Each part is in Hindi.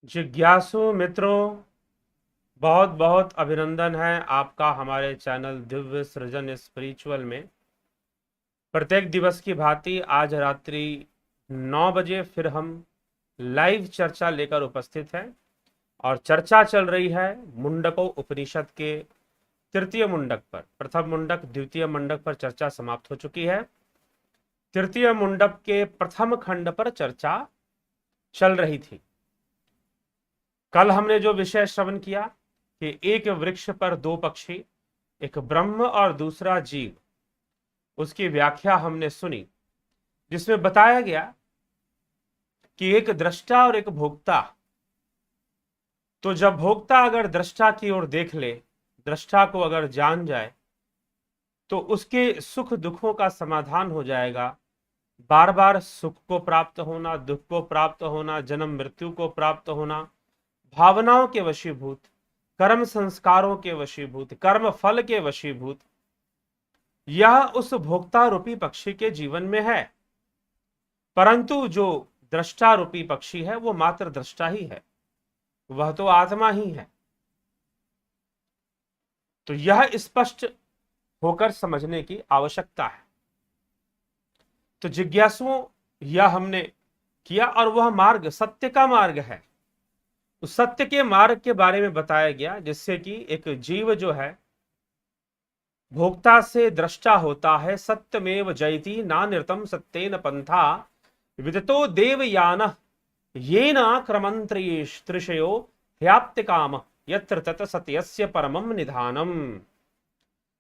जिज्ञासु मित्रों, बहुत बहुत अभिनंदन है आपका हमारे चैनल दिव्य सृजन स्पिरिचुअल में। प्रत्येक दिवस की भांति आज रात्रि 9 बजे फिर हम लाइव चर्चा लेकर उपस्थित हैं और चर्चा चल रही है मुंडको उपनिषद के तृतीय मुंडक पर। प्रथम मुंडक द्वितीय मुंडक पर चर्चा समाप्त हो चुकी है। तृतीय मुंडक के प्रथम खंड पर चर्चा चल रही थी। कल हमने जो विषय श्रवण किया कि एक वृक्ष पर दो पक्षी, एक ब्रह्म और दूसरा जीव, उसकी व्याख्या हमने सुनी, जिसमें बताया गया कि एक दृष्टा और एक भोक्ता। तो जब भोक्ता अगर दृष्टा की ओर देख ले, दृष्टा को अगर जान जाए, तो उसके सुख दुखों का समाधान हो जाएगा। बार बार सुख को प्राप्त होना, दुख को प्राप्त होना, जन्म मृत्यु को प्राप्त होना, भावनाओं के वशीभूत, कर्म संस्कारों के वशीभूत, कर्म फल के वशीभूत, यह उस भोक्ता रूपी पक्षी के जीवन में है। परंतु जो दृष्टा रूपी पक्षी है वो मात्र दृष्टा ही है, वह तो आत्मा ही है। तो यह स्पष्ट होकर समझने की आवश्यकता है। तो जिज्ञासुओं, यह हमने किया और वह मार्ग सत्य का मार्ग है। उस सत्य के मार्ग के बारे में बताया गया, जिससे कि एक जीव जो है भोक्ता से दृष्टा होता है। सत्यमेव जयति नानृतम सत्येन पंथा विदितो देवयान येन क्रमंत्रिषयो ह्याप्ति काम यत्र तत सत्यस्य परमम निधानम।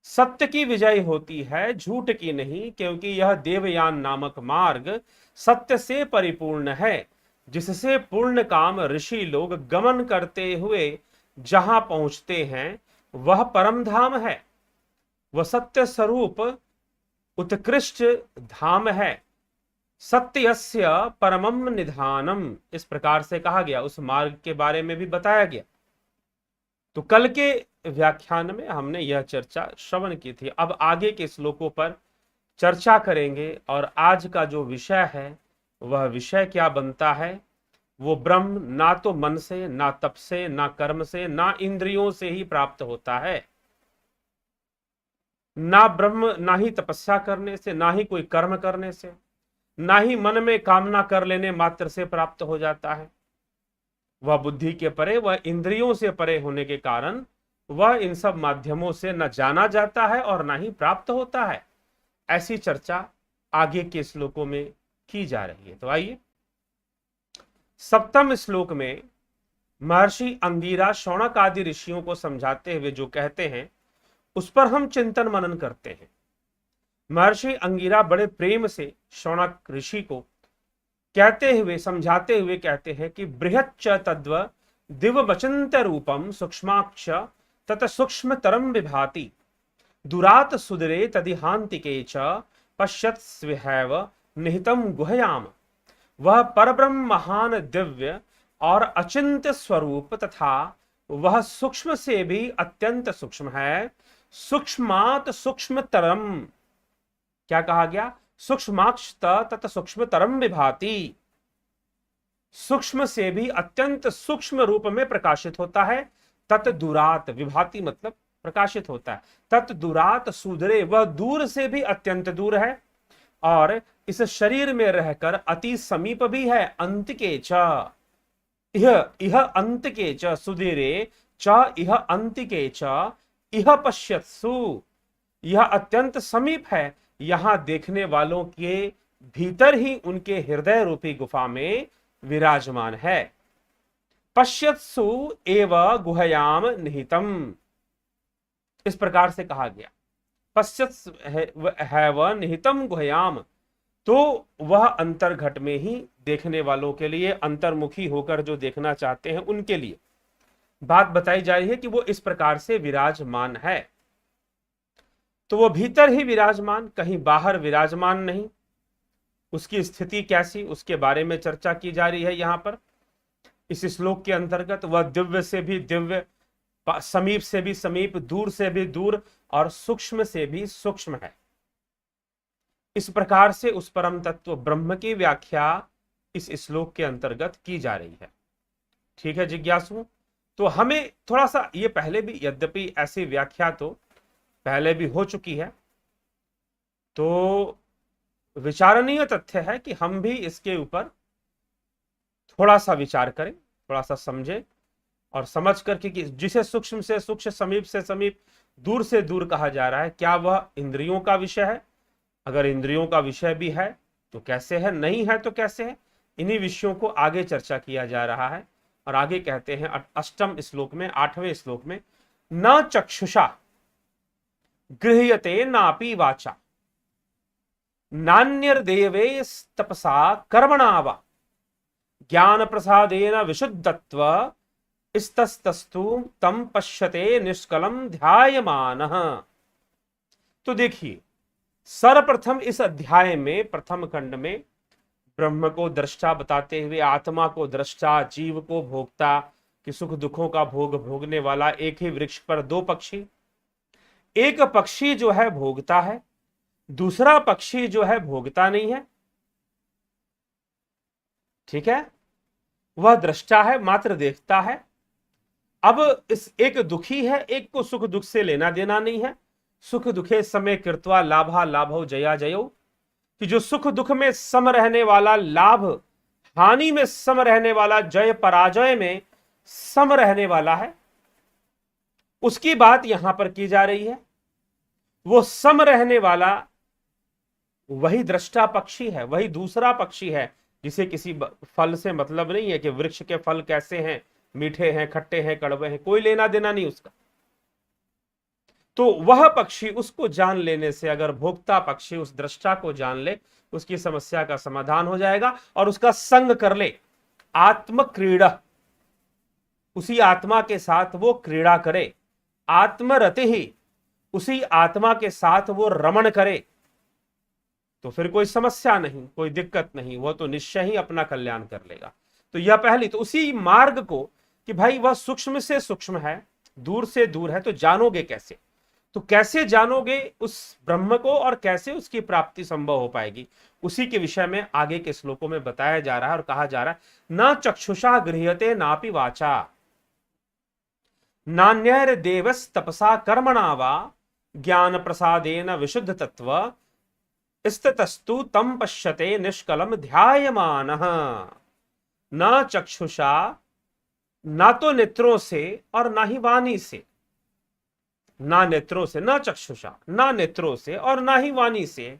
सत्य की विजय होती है, झूठ की नहीं, क्योंकि यह देवयान नामक मार्ग सत्य से परिपूर्ण है, जिससे पूर्ण काम ऋषि लोग गमन करते हुए जहां पहुंचते हैं वह परम धाम है, वह सत्य स्वरूप उत्कृष्ट धाम है। सत्यस्य परमम निधानम, इस प्रकार से कहा गया। उस मार्ग के बारे में भी बताया गया। तो कल के व्याख्यान में हमने यह चर्चा श्रवण की थी। अब आगे के श्लोकों पर चर्चा करेंगे और आज का जो विषय है वह विषय क्या बनता है। वो ब्रह्म ना तो मन से, ना तप से, ना कर्म से, ना इंद्रियों से ही प्राप्त होता है। ना ब्रह्म, ना ही तपस्या करने से, ना ही कोई कर्म करने से, ना ही मन में कामना कर लेने मात्र से प्राप्त हो जाता है। वह बुद्धि के परे, वह इंद्रियों से परे होने के कारण वह इन सब माध्यमों से न जाना जाता है और ना ही प्राप्त होता है। ऐसी चर्चा आगे के श्लोकों में की जा रही है। तो आइए, सप्तम श्लोक में महर्षि अंगिरा शौनक आदि ऋषियों को समझाते हुए जो कहते हैं उस पर हम चिंतन मनन करते हैं। महर्षि अंगिरा बड़े प्रेम से शौनक ऋषि को कहते हुए, समझाते हुए कहते हैं कि बृहच्च तद्व दिववचंत रूपम सूक्ष्माक्ष तत सूक्ष्मतरम विभाति दुरात सुदरे तदिहांतिके च पश्यत्स्विहैव निहितम गुहयाम। वह परब्रह्म महान दिव्य और अचिंत्य स्वरूप तथा वह सूक्ष्म से भी अत्यंत सूक्ष्म है। सूक्ष्मात सूक्ष्मतरम, क्या कहा गया? सूक्ष्माक्ष तत सूक्ष्मतरम विभाति, सूक्ष्म से भी अत्यंत सूक्ष्म रूप में प्रकाशित होता है। तत् दूरात, विभाति मतलब प्रकाशित होता है। तत् दूरात सुदरे, वह दूर से भी अत्यंत दूर है और इस शरीर में रहकर अति समीप भी है। अंत के च, इह अंत के च सुदीरे च इह अंत के च इह पश्यत्सु, यह अत्यंत समीप है, यहां देखने वालों के भीतर ही उनके हृदय रूपी गुफा में विराजमान है। पश्यत्सु एव गुहयाम निहितम, इस प्रकार से कहा गया। पश्यत्सु है वह निहितम गुहयाम, तो वह अंतर्घट में ही देखने वालों के लिए, अंतर्मुखी होकर जो देखना चाहते हैं उनके लिए बात बताई जा रही है कि वो इस प्रकार से विराजमान है। तो वो भीतर ही विराजमान, कहीं बाहर विराजमान नहीं। उसकी स्थिति कैसी, उसके बारे में चर्चा की जा रही है यहां पर इस श्लोक के अंतर्गत। वह दिव्य से भी दिव्य, समीप से भी समीप, दूर से भी दूर और सूक्ष्म से भी सूक्ष्म है। इस प्रकार से उस परम तत्व ब्रह्म की व्याख्या इस श्लोक के अंतर्गत की जा रही है। ठीक है जिज्ञासुओं, तो हमें थोड़ा सा ये पहले भी, यद्यपि ऐसी व्याख्या तो पहले भी हो चुकी है, तो विचारणीय तथ्य है कि हम भी इसके ऊपर थोड़ा सा विचार करें, थोड़ा सा समझें और समझ करके कि जिसे सूक्ष्म से सूक्ष्म, समीप से समीप, दूर से दूर कहा जा रहा है, क्या वह इंद्रियों का विषय है? अगर इंद्रियों का विषय भी है तो कैसे है, नहीं है तो कैसे है? इन्हीं विषयों को आगे चर्चा किया जा रहा है। और आगे कहते हैं अष्टम श्लोक में, 8वें श्लोक में, न चक्षुषा गृह्यते नापि वाचा नान्यर्देवे तपसा कर्मणा वा ज्ञान प्रसादेन विशुद्धत्व इस्तस्तस्तु तम पश्यते निष्कलम ध्यायमानः। तो देखिए, सर्वप्रथम इस अध्याय में, प्रथम खंड में, ब्रह्म को दृष्टा बताते हुए, आत्मा को दृष्टा, जीव को भोक्ता, कि सुख दुखों का भोग भोगने वाला, एक ही वृक्ष पर दो पक्षी, एक पक्षी जो है भोगता है, दूसरा पक्षी जो है भोगता नहीं है। ठीक है, वह दृष्टा है, मात्र देखता है। अब इस एक दुखी है, एक को सुख दुख से लेना देना नहीं है। सुख दुखे समय कृत्वा लाभा लाभो जया जयो, कि जो सुख दुख में सम रहने वाला, लाभ हानि में सम रहने वाला, जय पराजय में सम रहने वाला है, उसकी बात यहां पर की जा रही है। वो सम रहने वाला वही दृष्टा पक्षी है, वही दूसरा पक्षी है, जिसे किसी फल से मतलब नहीं है कि वृक्ष के फल कैसे हैं, मीठे हैं, खट्टे हैं, कड़वे हैं, कोई लेना देना नहीं उसका। तो वह पक्षी, उसको जान लेने से, अगर भोक्ता पक्षी उस दृष्टा को जान ले, उसकी समस्या का समाधान हो जाएगा और उसका संग कर ले, आत्म क्रीड़ा, उसी आत्मा के साथ वो क्रीड़ा करे, आत्मरति ही, उसी आत्मा के साथ वो रमण करे, तो फिर कोई समस्या नहीं, कोई दिक्कत नहीं, वो तो निश्चय ही अपना कल्याण कर लेगा। तो यह पहली, तो उसी मार्ग को, कि भाई वह सूक्ष्म से सूक्ष्म है, दूर से दूर है, तो जानोगे कैसे? तो कैसे जानोगे उस ब्रह्म को और कैसे उसकी प्राप्ति संभव हो पाएगी, उसी के विषय में आगे के श्लोकों में बताया जा रहा है और कहा जा रहा है, न चक्षुषा गृह्यते नापि वाचा नान्यर देवस तपसा कर्मणा वा ज्ञान प्रसादेन विशुद्ध तत्व इस्ततस्तु तम पश्यते निष्कलम ध्यायमानः। न चक्षुषा, ना तो नेत्रों से और ना ही वाणी से, ना नेत्रों से, ना चक्षुषा, ना नेत्रों से और ना ही वाणी से,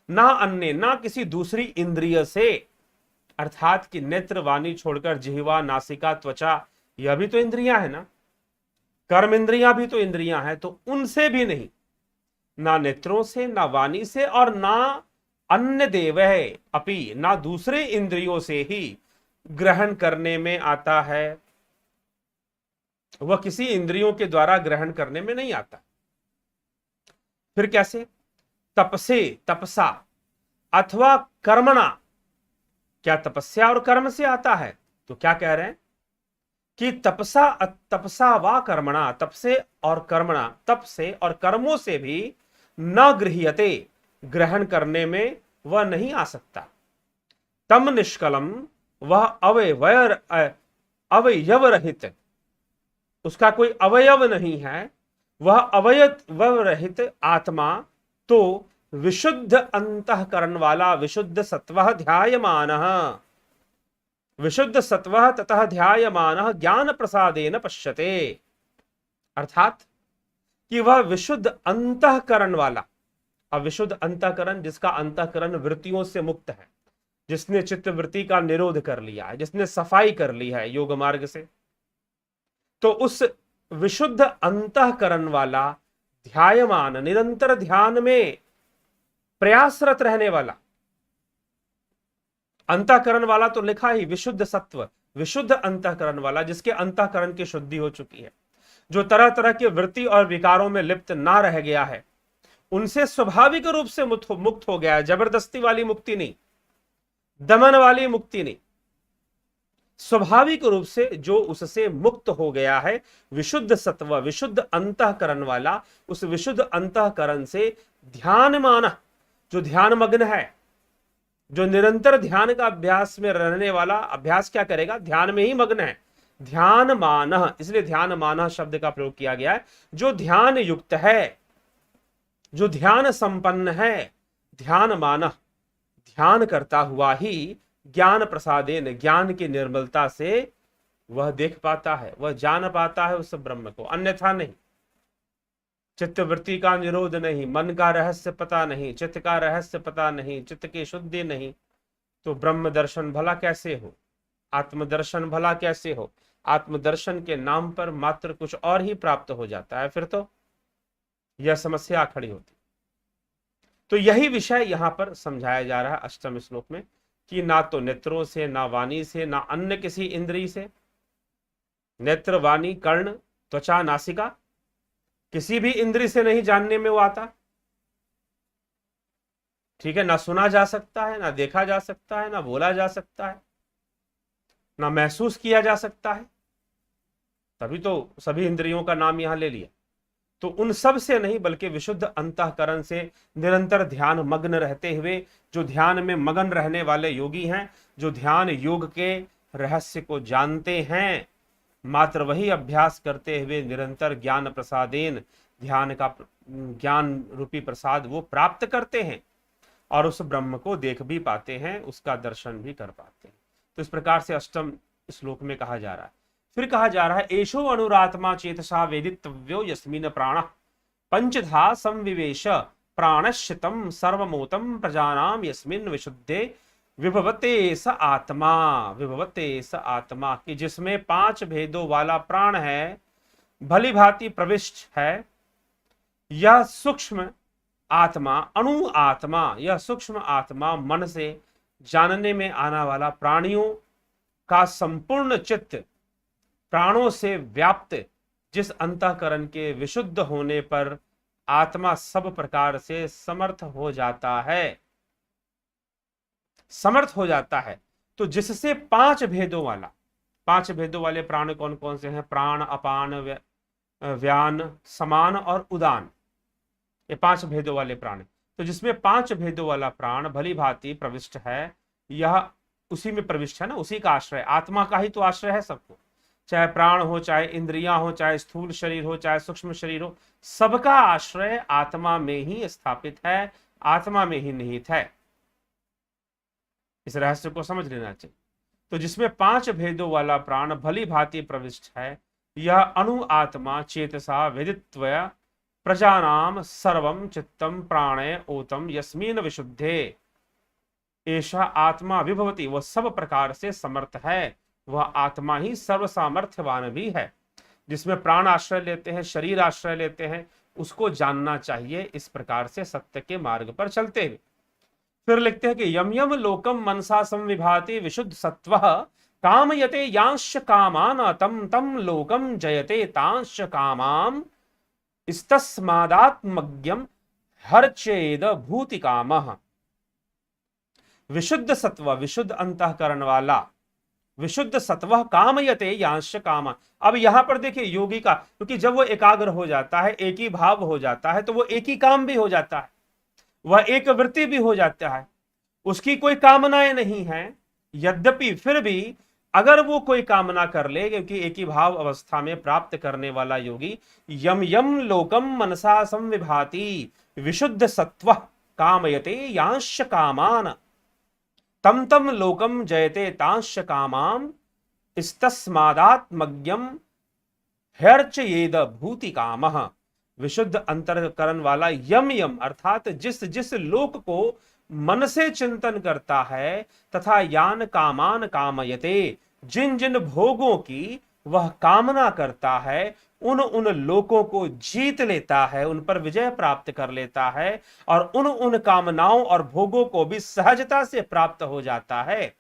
ना अन्य, ना किसी दूसरी इंद्रिय से, अर्थात कि नेत्र वाणी छोड़कर जिह्वा, नासिका, त्वचा, यह भी तो इंद्रियां है ना, कर्म इंद्रियां भी तो इंद्रियां हैं, तो उनसे भी नहीं, ना नेत्रों से, ना वाणी से और ना अन्य देव है अपि, ना दूसरे इंद्रियों से ही ग्रहण करने में आता है। वह किसी इंद्रियों के द्वारा ग्रहण करने में नहीं आता। फिर कैसे? तपसे, तपसा, अथवा कर्मणा, क्या तपस्या और कर्म से आता है? तो क्या कह रहे हैं कि तपसा, तपसा वा कर्मणा, तप से और कर्मणा, तप से और कर्मों से भी न गृह्यते, ग्रहण करने में वह नहीं आ सकता। तम निष्कलम, वह अवयव रहित, उसका कोई अवयव नहीं है, वह अवयव रहित आत्मा, तो विशुद्ध अंतःकरण वाला, विशुद्ध सत्वः ध्यायमानः, विशुद्ध सत्वः ततः ध्यायमानः ज्ञान प्रसादेन पश्यते, अर्थात कि वह विशुद्ध अंतःकरण वाला। अब विशुद्ध अंतःकरण, जिसका अंतःकरण वृत्तियों से मुक्त है, जिसने चित्त वृत्ति का निरोध कर लिया है, जिसने सफाई कर ली है योग मार्ग से, तो उस विशुद्ध अंतःकरण वाला, ध्यायमान, निरंतर ध्यान में प्रयासरत रहने वाला, अंतःकरण वाला तो लिखा ही विशुद्ध सत्व, विशुद्ध अंतःकरण वाला, जिसके अंतःकरण की शुद्धि हो चुकी है, जो तरह तरह के वृत्ति और विकारों में लिप्त ना रह गया है, उनसे स्वाभाविक रूप से मुक्त हो गया है। जबरदस्ती वाली मुक्ति नहीं, दमन वाली मुक्ति नहीं, स्वाभाविक रूप से जो उससे मुक्त हो गया है, विशुद्ध सत्व, विशुद्ध अंतःकरण वाला, उस विशुद्ध अंतःकरण से ध्यानमान, जो ध्यान मग्न है, जो निरंतर ध्यान का अभ्यास में रहने वाला, अभ्यास क्या करेगा? ध्यान में ही मग्न है, ध्यान मानः, इसलिए ध्यान मानः शब्द का प्रयोग किया गया है। जो ध्यान युक्त है, जो ध्यान संपन्न है, ध्यान मानः, ध्यान करता हुआ ही ज्ञान प्रसादेन, ज्ञान की निर्मलता से वह देख पाता है, वह जान पाता है उस ब्रह्म को, अन्यथा नहीं। चित्तवृत्ति का निरोध नहीं, मन का रहस्य पता नहीं, चित्त का रहस्य पता नहीं, चित्त की शुद्धि नहीं, तो ब्रह्म दर्शन भला कैसे हो, आत्मदर्शन भला कैसे हो। आत्मदर्शन के नाम पर मात्र कुछ और ही प्राप्त हो जाता है, फिर तो यह समस्या खड़ी होती। तो यही विषय यहां पर समझाया जा रहा है अष्टम श्लोक में, कि ना तो नेत्रों से, ना वाणी से, ना अन्य किसी इंद्रिय से, नेत्र, वाणी, कर्ण, त्वचा, नासिका, किसी भी इंद्रिय से नहीं जानने में वो आता। ठीक है, ना सुना जा सकता है, ना देखा जा सकता है, ना बोला जा सकता है, ना महसूस किया जा सकता है, तभी तो सभी इंद्रियों का नाम यहां ले लिया। तो उन सब से नहीं, बल्कि विशुद्ध अंतःकरण से निरंतर ध्यान मग्न रहते हुए, जो ध्यान में मगन रहने वाले योगी हैं, जो ध्यान योग के रहस्य को जानते हैं, मात्र वही अभ्यास करते हुए निरंतर ज्ञान प्रसादेन, ध्यान का ज्ञान रूपी प्रसाद वो प्राप्त करते हैं और उस ब्रह्म को देख भी पाते हैं, उसका दर्शन भी कर पाते हैं। तो इस प्रकार से अष्टम श्लोक में कहा जा रहा है। फिर कहा जा रहा है, एषो अनुरात्मा चेतसा वेदितव्यो यस्मिन् प्राणः पंचधा संविवेश प्राणश्चितम सर्वमूतम प्रजानाम यस्मिन् विशुद्धे विभवते स आत्मा, विभवते स आत्मा, कि जिसमें 5 भेदों वाला प्राण है, भली भांति प्रविष्ट है। यह सूक्ष्म आत्मा, अणु आत्मा, यह सूक्ष्म आत्मा मन से जानने में आना वाला प्राणियों का संपूर्ण चित्त, प्राणों से व्याप्त जिस अंतःकरण के विशुद्ध होने पर आत्मा सब प्रकार से समर्थ हो जाता है, समर्थ हो जाता है। तो जिससे 5 भेदों वाला, 5 भेदों वाले प्राण कौन कौन से हैं? प्राण, अपान, व्यान, समान और उदान, ये 5 भेदों वाले प्राण। तो जिसमें 5 भेदों वाला प्राण भली भांति प्रविष्ट है, यह उसी में प्रविष्ट है ना, उसी का आश्रय, आत्मा का ही तो आश्रय है सबको, चाहे प्राण हो, चाहे इंद्रियां हो, चाहे स्थूल शरीर हो, चाहे सूक्ष्म शरीर हो, सबका आश्रय आत्मा में ही स्थापित है, आत्मा में ही निहित है। इस रहस्य को समझ लेना चाहिए। तो जिसमें 5 भेदों वाला प्राण भली भांति प्रविष्ट है, यह अणु आत्मा चेतसा वेदित्वया प्रजानाम सर्वम चित्तम प्राणे ओतम यस्मिन् विशुद्धे, ऐसा आत्मा विभवती, वह सब प्रकार से समर्थ है, वह आत्मा ही सर्व सामर्थ्यवान भी है। जिसमें प्राण आश्रय लेते हैं, शरीर आश्रय लेते हैं, उसको जानना चाहिए इस प्रकार से सत्य के मार्ग पर चलते हुए। फिर लिखते हैं कि यम यम लोकम मनसा संविभाति विशुद्ध सत्व कामयते यांश कामान तम तम लोकम जयते तांश कामाम इस्तस्मादात्मज्ञम हर्चेद भूति कामः। विशुद्ध सत्व, विशुद्ध अंतःकरण वाला, विशुद्ध सत्व कामयते यांश काम। अब यहां पर देखिए योगी का, क्योंकि जब वो एकाग्र हो जाता है, एक ही भाव हो जाता है, तो वो एक ही काम भी हो जाता है, वह एक वृत्ति भी हो जाता है, उसकी कोई कामनाएं नहीं है। यद्यपि फिर भी अगर वो कोई कामना कर ले, क्योंकि एक ही भाव अवस्था में प्राप्त करने वाला योगी यम यम लोकम मनसा संविभाति विशुद्ध सत्व कामयते यांश कामान तम तम लोकम जयते तांश कामाम इस्तस्मादात्मज्ञम ह्यर्चयेद भूति कामः। विशुद्ध अंतरकरण वाला यम यम अर्थात जिस जिस लोक को मन से चिंतन करता है, तथा यान कामान कामयते, जिन जिन भोगों की वह कामना करता है, उन उन लोकों को जीत लेता है, उन पर विजय प्राप्त कर लेता है, और उन उन कामनाओं और भोगों को भी सहजता से प्राप्त हो जाता है।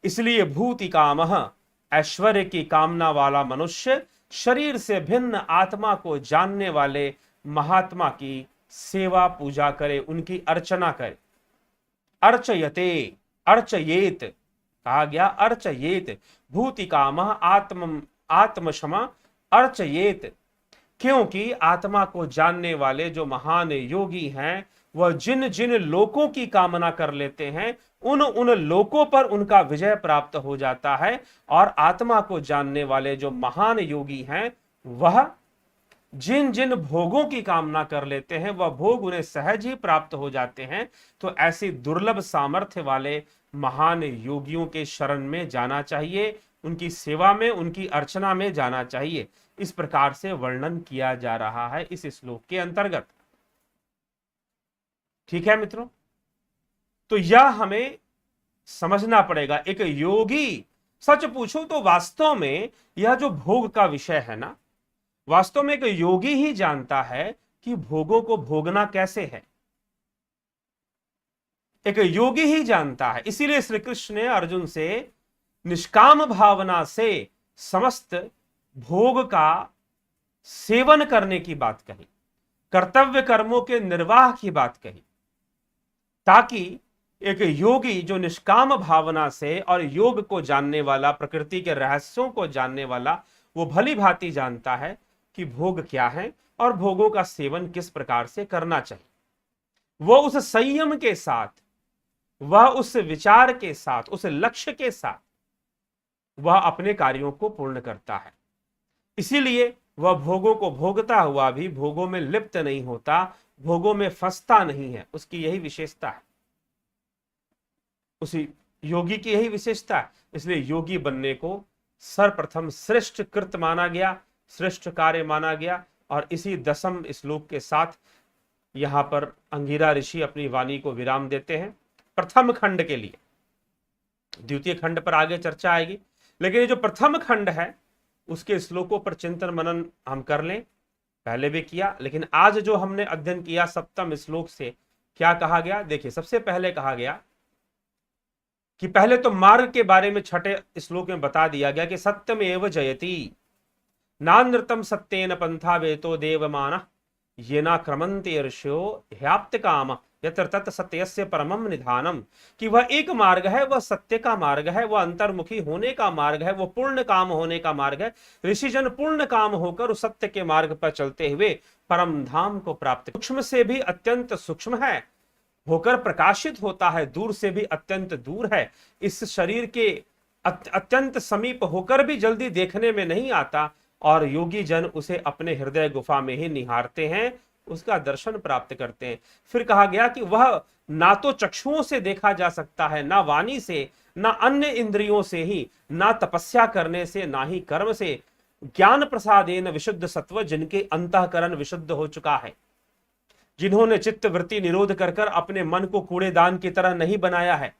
इसलिए भूति कामः, ऐश्वर्य की कामना वाला मनुष्य शरीर से भिन्न आत्मा को जानने वाले महात्मा की सेवा पूजा करे, उनकी अर्चना करे। अर्चयते, अर्चयेत कहा गया, अर्चयेत भूति कामः आत्मक्षमा अर्चयेत, क्योंकि आत्मा को जानने वाले जो महान योगी हैं, वह जिन जिन लोकों की कामना कर लेते हैं उन उन लोकों पर उनका विजय प्राप्त हो जाता है। और आत्मा को जानने वाले जो महान योगी हैं वह जिन जिन भोगों की कामना कर लेते हैं वह भोग उन्हें सहज ही प्राप्त हो जाते हैं। तो ऐसी दुर्लभ सामर्थ्य वाले महान योगियों के शरण में जाना चाहिए, उनकी सेवा में, उनकी अर्चना में जाना चाहिए। इस प्रकार से वर्णन किया जा रहा है इस श्लोक के अंतर्गत। ठीक है मित्रों, तो यह हमें समझना पड़ेगा। एक योगी, सच पूछूं तो वास्तव में यह जो भोग का विषय है ना, वास्तव में एक योगी ही जानता है कि भोगों को भोगना कैसे है। एक योगी ही जानता है। इसीलिए श्री कृष्ण ने अर्जुन से निष्काम भावना से समस्त भोग का सेवन करने की बात कही, कर्तव्य कर्मों के निर्वाह की बात कही, ताकि एक योगी जो निष्काम भावना से और योग को जानने वाला, प्रकृति के रहस्यों को जानने वाला, वो भली भांति जानता है कि भोग क्या है और भोगों का सेवन किस प्रकार से करना चाहिए। वह उस संयम के साथ, वह उस विचार के साथ, उस लक्ष्य के साथ वह अपने कार्यों को पूर्ण करता है। इसीलिए वह भोगों को भोगता हुआ भी भोगों में लिप्त नहीं होता, भोगों में फंसता नहीं है। उसकी यही विशेषता है, उसी योगी की यही विशेषता है। इसलिए योगी बनने को सर्वप्रथम श्रेष्ठ कृत माना गया, श्रेष्ठ कार्य माना गया। और इसी 10वें श्लोक के साथ यहां पर अंगिरा ऋषि अपनी वाणी को विराम देते हैं प्रथम खंड के लिए। द्वितीय खंड पर आगे चर्चा आएगी, लेकिन ये जो प्रथम खंड है उसके श्लोकों पर चिंतन मनन हम कर लें। पहले भी किया, लेकिन आज जो हमने अध्ययन किया 7वें श्लोक से क्या कहा गया, देखिए। सबसे पहले कहा गया कि पहले तो मार्ग के बारे में 6ठे श्लोक में बता दिया गया कि सत्यमेव जयति नानृतम सत्येन पंथा वेतो देवमानः येना क्रमन्ते ऋषयो ह्याप्त काम यत्र तत् सत्यस्य परमम निधानम। कि वह एक मार्ग है, वह सत्य का मार्ग है, वह अंतर्मुखी होने का मार्ग है, वह पूर्ण काम होने का मार्ग है। ऋषिजन पूर्ण काम होकर उस सत्य के मार्ग पर चलते हुए परम धाम को प्राप्त, सूक्ष्म से भी अत्यंत सूक्ष्म है होकर प्रकाशित होता है, दूर से भी अत्यंत दूर है, इस शरीर के अत्यंत समीप होकर भी जल्दी देखने में नहीं आता। और योगी जन उसे अपने हृदय गुफा में ही निहारते हैं, उसका दर्शन प्राप्त करते हैं। फिर कहा गया कि वह ना तो चक्षुओं से देखा जा सकता है, ना वाणी से, ना अन्य इंद्रियों से ही, ना तपस्या करने से, ना ही कर्म से। ज्ञान प्रसादेन विशुद्ध सत्व, जिनके अंतःकरण विशुद्ध हो चुका है, जिन्होंने चित्त वृत्ति निरोध कर कर अपने मन को कूड़ेदान की तरह नहीं बनाया है,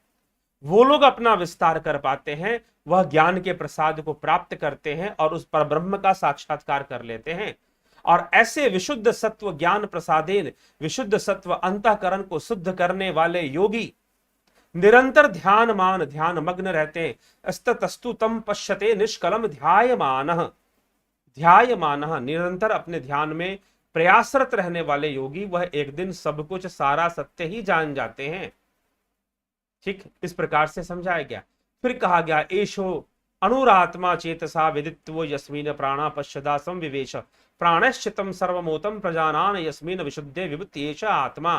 वो लोग अपना विस्तार कर पाते हैं। वह ज्ञान के प्रसाद को प्राप्त करते हैं और उस पर ब्रह्म का साक्षात्कार कर लेते हैं। और ऐसे विशुद्ध सत्व ज्ञान प्रसादेन, विशुद्ध सत्व अंतःकरण को शुद्ध करने वाले योगी निरंतर ध्यानमान, ध्यान मग्न रहते हैं। अस्ततस्तु तम पश्यते निष्कलम ध्यायमानः, ध्यायमानः, निरंतर अपने ध्यान में प्रयासरत रहने वाले योगी वह एक दिन सब कुछ सारा सत्य ही जान जाते हैं। ठीक इस प्रकार से समझाया गया। फिर कहा गया एशो अनुरात्मा चेतसा विदित्वो यस्मिन प्राणा पश्यदा संविवेश प्राणश्चितम सर्वमोतम प्रजानान यस्मिन विशुद्धे विभूति आत्मा।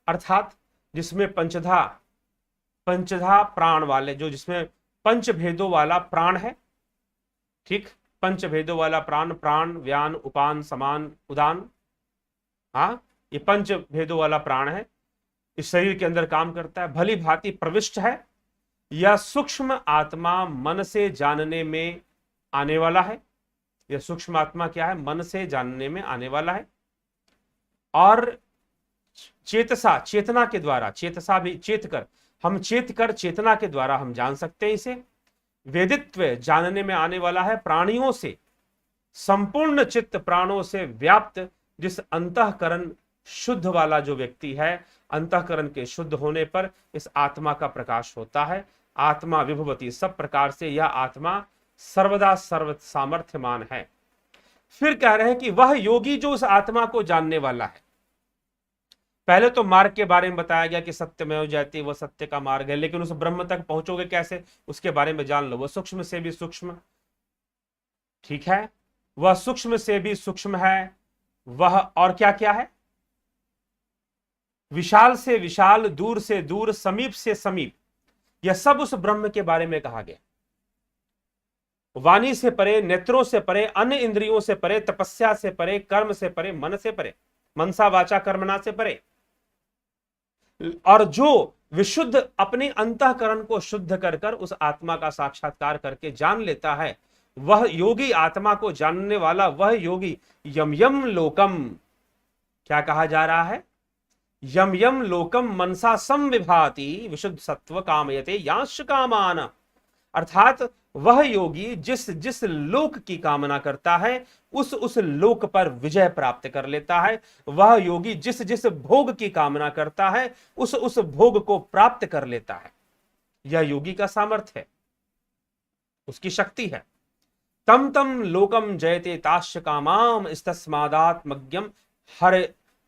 अर्थात जिसमें पंचधा प्राण वाले, जो जिसमें पंच भेदों वाला प्राण है। ठीक, पंच भेदों वाला प्राण, प्राण व्यान उपान समान उदान, हाँ, ये पंच भेदों वाला प्राण है, इस शरीर के अंदर काम करता है, भली भांति प्रविष्ट है। यह सूक्ष्म आत्मा मन से जानने में आने वाला है। यह सूक्ष्म आत्मा क्या है, मन से जानने में आने वाला है। और चेतसा, चेतना के द्वारा, चेतसा भी चेत कर, हम चेत कर चेतना के द्वारा हम जान सकते हैं इसे। वेदित्व, जानने में आने वाला है प्राणियों से, संपूर्ण चित्त प्राणों से व्याप्त जिस अंतःकरण शुद्ध वाला जो व्यक्ति है, अंतःकरण के शुद्ध होने पर इस आत्मा का प्रकाश होता है। आत्मा विभवती, सब प्रकार से यह आत्मा सर्वदा सर्व सामर्थ्यमान है। फिर कह रहे हैं कि वह योगी जो उस आत्मा को जानने वाला है। पहले तो मार्ग के बारे में बताया गया कि सत्यमेव जयते, वह सत्य का मार्ग है, लेकिन उस ब्रह्म तक पहुंचोगे कैसे, उसके बारे में जान लो। वह सूक्ष्म से भी सूक्ष्म, ठीक है, वह सूक्ष्म से भी सूक्ष्म है। वह और क्या क्या है, विशाल से विशाल, दूर से दूर, समीप से समीप, यह सब उस ब्रह्म के बारे में कहा गया। वाणी से परे, नेत्रों से परे, अन्य इंद्रियों से परे, तपस्या से परे, कर्म से परे, मन से परे, मनसा वाचा कर्मणा से परे। और जो विशुद्ध अपने अंतःकरण को शुद्ध कर कर उस आत्मा का साक्षात्कार करके जान लेता है, वह योगी, आत्मा को जानने वाला वह योगी, यम यम लोकम, क्या कहा जा रहा है, यम यम लोकम मनसा संविभाति विशुद्ध सत्व कामयते यांश कामान। अर्थात वह योगी जिस जिस लोक की कामना करता है उस लोक पर विजय प्राप्त कर लेता है। वह योगी जिस जिस भोग की कामना करता है उस भोग को प्राप्त कर लेता है। यह योगी का सामर्थ्य है, उसकी शक्ति है। तम तम लोकम जयते ताश्च कामाम इस्तस्मादात्मज्ञम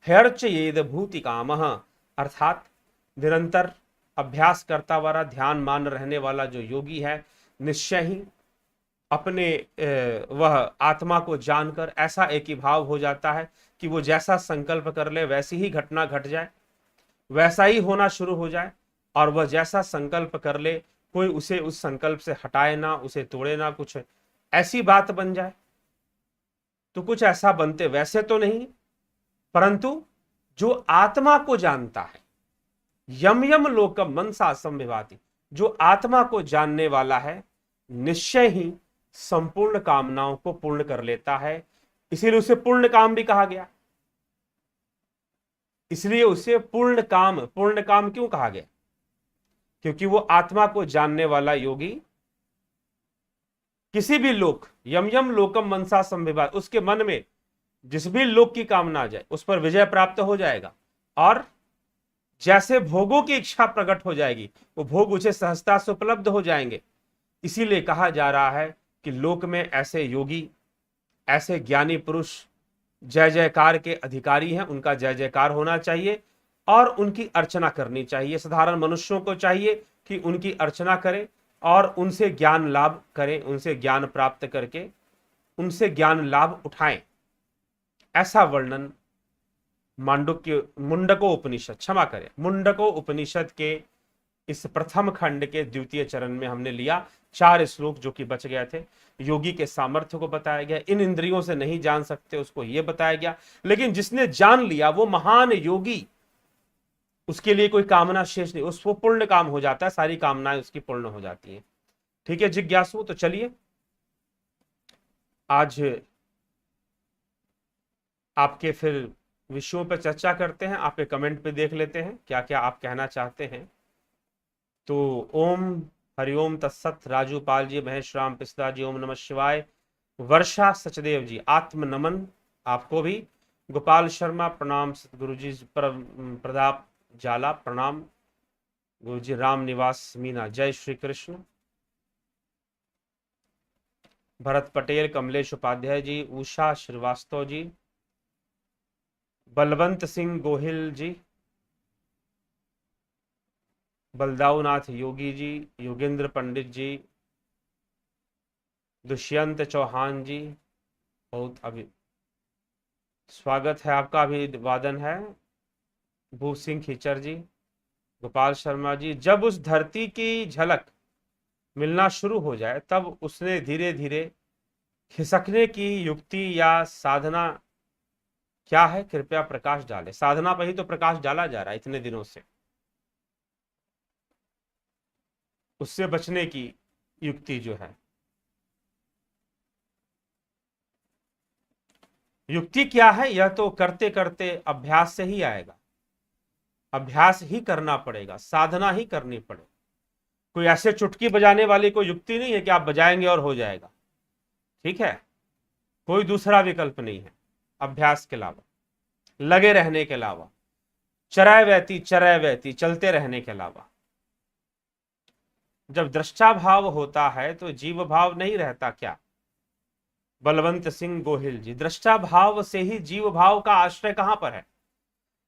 हर्चयेद भूति कामः। अर्थात निरंतर अभ्यास करता हुआ ध्यान मान रहने वाला जो योगी है, निश्चय ही अपने वह आत्मा को जानकर ऐसा एकीभाव हो जाता है कि वो जैसा संकल्प कर ले वैसी ही घटना घट जाए, वैसा ही होना शुरू हो जाए। और वह जैसा संकल्प कर ले कोई उसे उस संकल्प से हटाए ना, उसे तोड़े ना, कुछ ऐसी बात बन जाए तो कुछ ऐसा बनते वैसे तो नहीं, परंतु जो आत्मा को जानता है, यम यम लोकम मनसा संविभाति, जो आत्मा को जानने वाला है निश्चय ही संपूर्ण कामनाओं को पूर्ण कर लेता है। इसीलिए उसे पूर्ण काम भी कहा गया। इसलिए उसे पूर्ण काम क्यों कहा गया? क्योंकि वो आत्मा को जानने वाला योगी किसी भी लोक, यम यम लोकम मनसा संविभाति, उसके मन में जिस भी लोक की कामना आ जाए उस पर विजय प्राप्त हो जाएगा। और जैसे भोगों की इच्छा प्रकट हो जाएगी वो भोग उसे सहजता से उपलब्ध हो जाएंगे। इसीलिए कहा जा रहा है कि लोक में ऐसे योगी, ऐसे ज्ञानी पुरुष जय जयकार के अधिकारी हैं, उनका जय जयकार होना चाहिए और उनकी अर्चना करनी चाहिए। साधारण मनुष्यों को चाहिए कि उनकी अर्चना करें और उनसे ज्ञान लाभ करें, उनसे ज्ञान प्राप्त करके उनसे ज्ञान लाभ उठाएं। ऐसा वर्णन मुंडको उपनिषद के इस प्रथम खंड के द्वितीय चरण में हमने लिया। 4 श्लोक जो कि बच गए थे, योगी के सामर्थ्य को बताया गया। इन इंद्रियों से नहीं जान सकते उसको यह बताया गया, लेकिन जिसने जान लिया वो महान योगी, उसके लिए कोई कामना शेष नहीं, उसको पूर्ण काम हो जाता है, सारी कामनाएं उसकी पूर्ण हो जाती हैं। ठीक है जिज्ञासु, तो चलिए आज आपके फिर विषयों पर चर्चा करते हैं। आपके कमेंट पे देख लेते हैं क्या क्या आप कहना चाहते हैं। तो ओम हरिओम तत्सत, राजू पाल जी, महेश राम पिस्ता जी, ओम नमः शिवाय, वर्षा सचदेव जी आत्म नमन आपको भी, गोपाल शर्मा प्रणाम, सतगुरु जी प्रताप जाला प्रणाम, गुरु जी राम निवास मीना, जय श्री कृष्ण, भरत पटेल, कमलेश उपाध्याय जी, उषा श्रीवास्तव जी, बलवंत सिंह गोहिल जी, बलदाऊनाथ योगी जी, योगेंद्र पंडित जी, दुष्यंत चौहान जी, बहुत अभी स्वागत है आपका, अभिवादन है। भू सिंह खिचर जी, गोपाल शर्मा जी, जब उस धरती की झलक मिलना शुरू हो जाए तब उसने धीरे धीरे खिसकने की युक्ति या साधना क्या है, कृपया प्रकाश डाले। साधना पर ही तो प्रकाश डाला जा रहा है इतने दिनों से, उससे बचने की युक्ति जो है, युक्ति क्या है, यह तो करते करते अभ्यास से ही आएगा। अभ्यास ही करना पड़ेगा, साधना ही करनी पड़ेगी। कोई ऐसे चुटकी बजाने वाली कोई युक्ति नहीं है कि आप बजाएंगे और हो जाएगा। ठीक है, कोई दूसरा विकल्प नहीं है अभ्यास के अलावा, लगे रहने के अलावा, चरय वैती चलते रहने के अलावा। जब दृष्टा भाव होता है तो जीव भाव नहीं रहता क्या? बलवंत सिंह गोहिल जी, दृष्टा भाव से ही जीव भाव का आश्रय कहां पर है?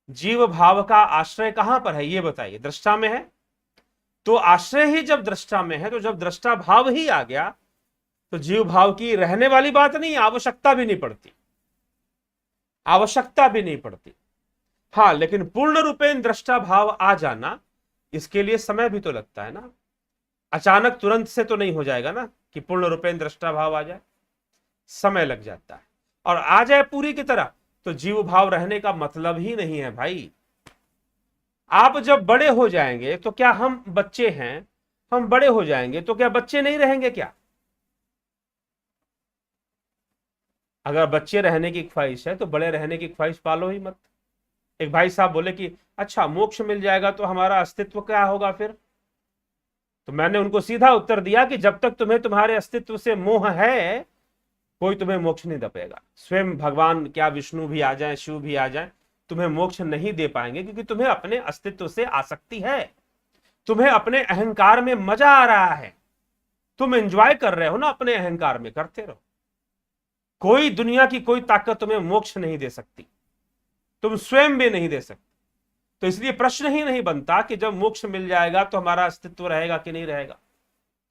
जीव भाव का आश्रय कहां पर है ये बताइए। दृष्टा में है तो आश्रय ही जब दृष्टा में है, तो जब दृष्टा भाव ही आ गया तो जीव भाव की रहने वाली बात नहीं, आवश्यकता भी नहीं पड़ती, आवश्यकता भी नहीं पड़ती। हाँ, लेकिन पूर्ण रूपेण दृष्टा भाव आ जाना, इसके लिए समय भी तो लगता है ना। अचानक तुरंत से तो नहीं हो जाएगा ना कि पूर्ण रूपेण दृष्टा भाव आ जाए, समय लग जाता है। और आ जाए पूरी की तरह तो जीव भाव रहने का मतलब ही नहीं है भाई। आप जब बड़े हो जाएंगे तो क्या हम बच्चे हैं, हम बड़े हो जाएंगे तो क्या बच्चे नहीं रहेंगे क्या? अगर बच्चे रहने की ख्वाहिश है तो बड़े रहने की ख्वाहिश पालो ही मत। एक भाई साहब बोले कि अच्छा मोक्ष मिल जाएगा तो हमारा अस्तित्व क्या होगा फिर? तो मैंने उनको सीधा उत्तर दिया कि जब तक तुम्हें तुम्हारे अस्तित्व से मोह है, कोई तुम्हें मोक्ष नहीं दे पाएगा। स्वयं भगवान, क्या विष्णु भी आ जाए, शिव भी आ जाए, तुम्हें मोक्ष नहीं दे पाएंगे, क्योंकि तुम्हें अपने अस्तित्व से आसक्ति है। तुम्हें अपने अहंकार में मजा आ रहा है, तुम एंजॉय कर रहे हो ना अपने अहंकार में, करते रहो। कोई दुनिया की कोई ताकत तुम्हें मोक्ष नहीं दे सकती, तुम स्वयं भी नहीं दे सकते। तो इसलिए प्रश्न ही नहीं बनता कि जब मोक्ष मिल जाएगा तो हमारा अस्तित्व रहेगा कि नहीं रहेगा।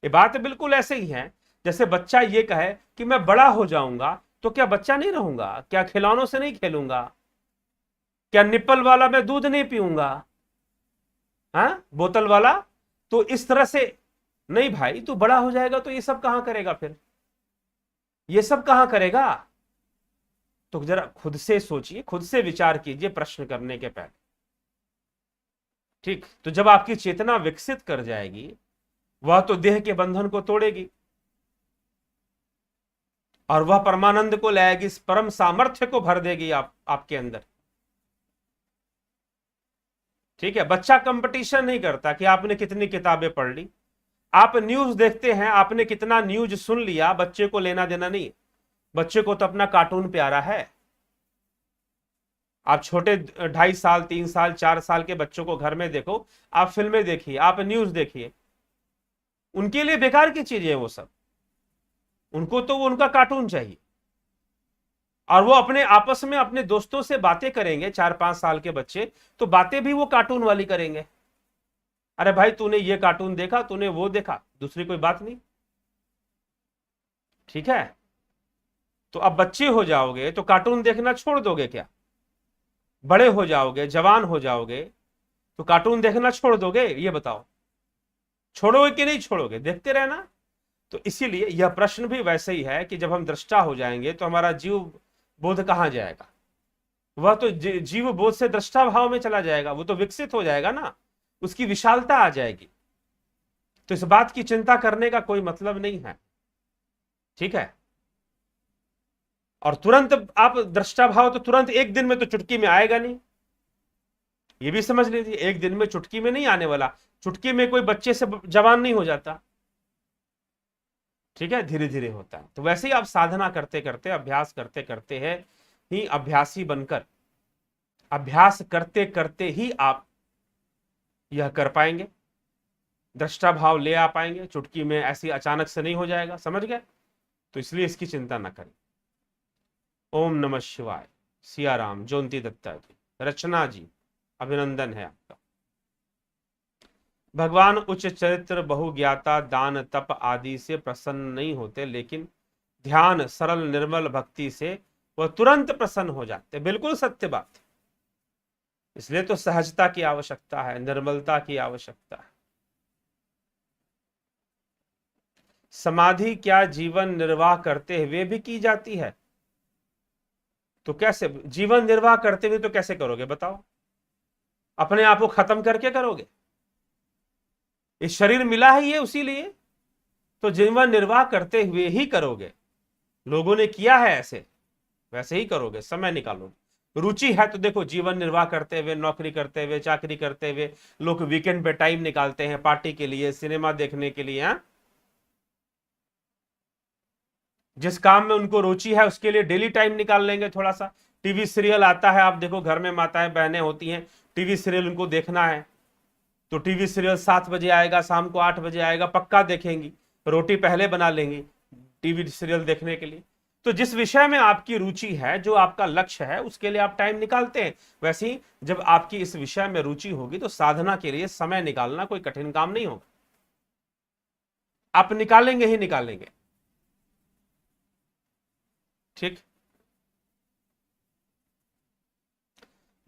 ये बात बिल्कुल ऐसे ही है जैसे बच्चा ये कहे कि मैं बड़ा हो जाऊंगा तो क्या बच्चा नहीं रहूंगा? क्या खिलौनों से नहीं खेलूंगा? क्या निप्पल वाला मैं दूध नहीं पीऊंगा? हाँ, बोतल वाला? तो इस तरह से नहीं भाई, तू बड़ा हो जाएगा तो ये सब कहां करेगा फिर? ये सब कहां करेगा? तो जरा खुद से सोचिए, खुद से विचार कीजिए प्रश्न करने के पहले। ठीक, तो जब आपकी चेतना विकसित कर जाएगी, वह तो देह के बंधन को तोड़ेगी और वह परमानंद को लाएगी, इस परम सामर्थ्य को भर देगी आपके अंदर। ठीक है, बच्चा कंपटीशन नहीं करता कि आपने कितनी किताबें पढ़ ली। आप न्यूज देखते हैं, आपने कितना न्यूज सुन लिया, बच्चे को लेना देना नहीं। बच्चे को तो अपना कार्टून प्यारा है। आप छोटे 2.5 साल 3 साल 4 साल के बच्चों को घर में देखो, आप फिल्में देखिए, आप न्यूज देखिए, उनके लिए बेकार की चीजें है वो सब। उनको तो वो उनका कार्टून चाहिए। और वो अपने आपस में अपने दोस्तों से बातें करेंगे, 4-5 साल के बच्चे, तो बातें भी वो कार्टून वाली करेंगे। अरे भाई तूने ये कार्टून देखा, तूने वो देखा, दूसरी कोई बात नहीं। ठीक है, तो अब बच्चे हो जाओगे तो कार्टून देखना छोड़ दोगे क्या? बड़े हो जाओगे, जवान हो जाओगे, तो कार्टून देखना छोड़ दोगे? ये बताओ, छोड़ोगे कि नहीं छोड़ोगे? देखते रहना। तो इसीलिए यह प्रश्न भी वैसे ही है कि जब हम दृष्टा हो जाएंगे तो हमारा जीव बोध कहां जाएगा? वह तो जीव बोध से दृष्टा भाव में चला जाएगा, वो तो विकसित हो जाएगा ना, उसकी विशालता आ जाएगी। तो इस बात की चिंता करने का कोई मतलब नहीं है। ठीक है, और तुरंत आप दृष्टा भाव तो तुरंत एक दिन में तो चुटकी में आएगा नहीं, ये भी समझ लीजिए। एक दिन में चुटकी में नहीं आने वाला। चुटकी में कोई बच्चे से जवान नहीं हो जाता। ठीक है, धीरे धीरे होता है। तो वैसे ही आप साधना करते करते, अभ्यास करते करते हैं ही अभ्यासी बनकर, अभ्यास करते करते ही आप यह कर पाएंगे, दृष्टा भाव ले आ पाएंगे। चुटकी में ऐसी अचानक से नहीं हो जाएगा, समझ गए? तो इसलिए इसकी चिंता ना करें। ओम नमः शिवाय। सिया राम। जोंती दत्ता जी, रचना जी, अभिनंदन है आपका। भगवान उच्च चरित्र, बहुज्ञाता, दान तप आदि से प्रसन्न नहीं होते, लेकिन ध्यान, सरल निर्मल भक्ति से वह तुरंत प्रसन्न हो जाते। बिल्कुल सत्य बात है। इसलिए तो सहजता की आवश्यकता है, निर्मलता की आवश्यकता है। समाधि क्या जीवन निर्वाह करते हुए भी की जाती है? तो कैसे जीवन निर्वाह करते हुए, तो कैसे करोगे बताओ? अपने आप को खत्म करके करोगे? इस शरीर मिला है ये उसी लिए, तो जीवन निर्वाह करते हुए ही करोगे। लोगों ने किया है ऐसे, वैसे ही करोगे, समय निकालोगे। रुचि है तो देखो, जीवन निर्वाह करते हुए, नौकरी करते हुए, चाकरी करते हुए लोग वीकेंड पे टाइम निकालते हैं पार्टी के लिए, सिनेमा देखने के लिए। हाँ, जिस काम में उनको रुचि है उसके लिए डेली टाइम निकाल लेंगे थोड़ा सा। टीवी सीरियल आता है, आप देखो घर में माताएं बहनें होती हैं, टीवी सीरियल उनको देखना है, तो टीवी सीरियल 7 बजे आएगा, शाम को 8 बजे आएगा, पक्का देखेंगी। रोटी पहले बना लेंगी टीवी सीरियल देखने के लिए। तो जिस विषय में आपकी रुचि है, जो आपका लक्ष्य है, उसके लिए आप टाइम निकालते हैं। वैसे ही जब आपकी इस विषय में रुचि होगी तो साधना के लिए समय निकालना कोई कठिन काम नहीं होगा, आप निकालेंगे ही निकालेंगे। ठीक,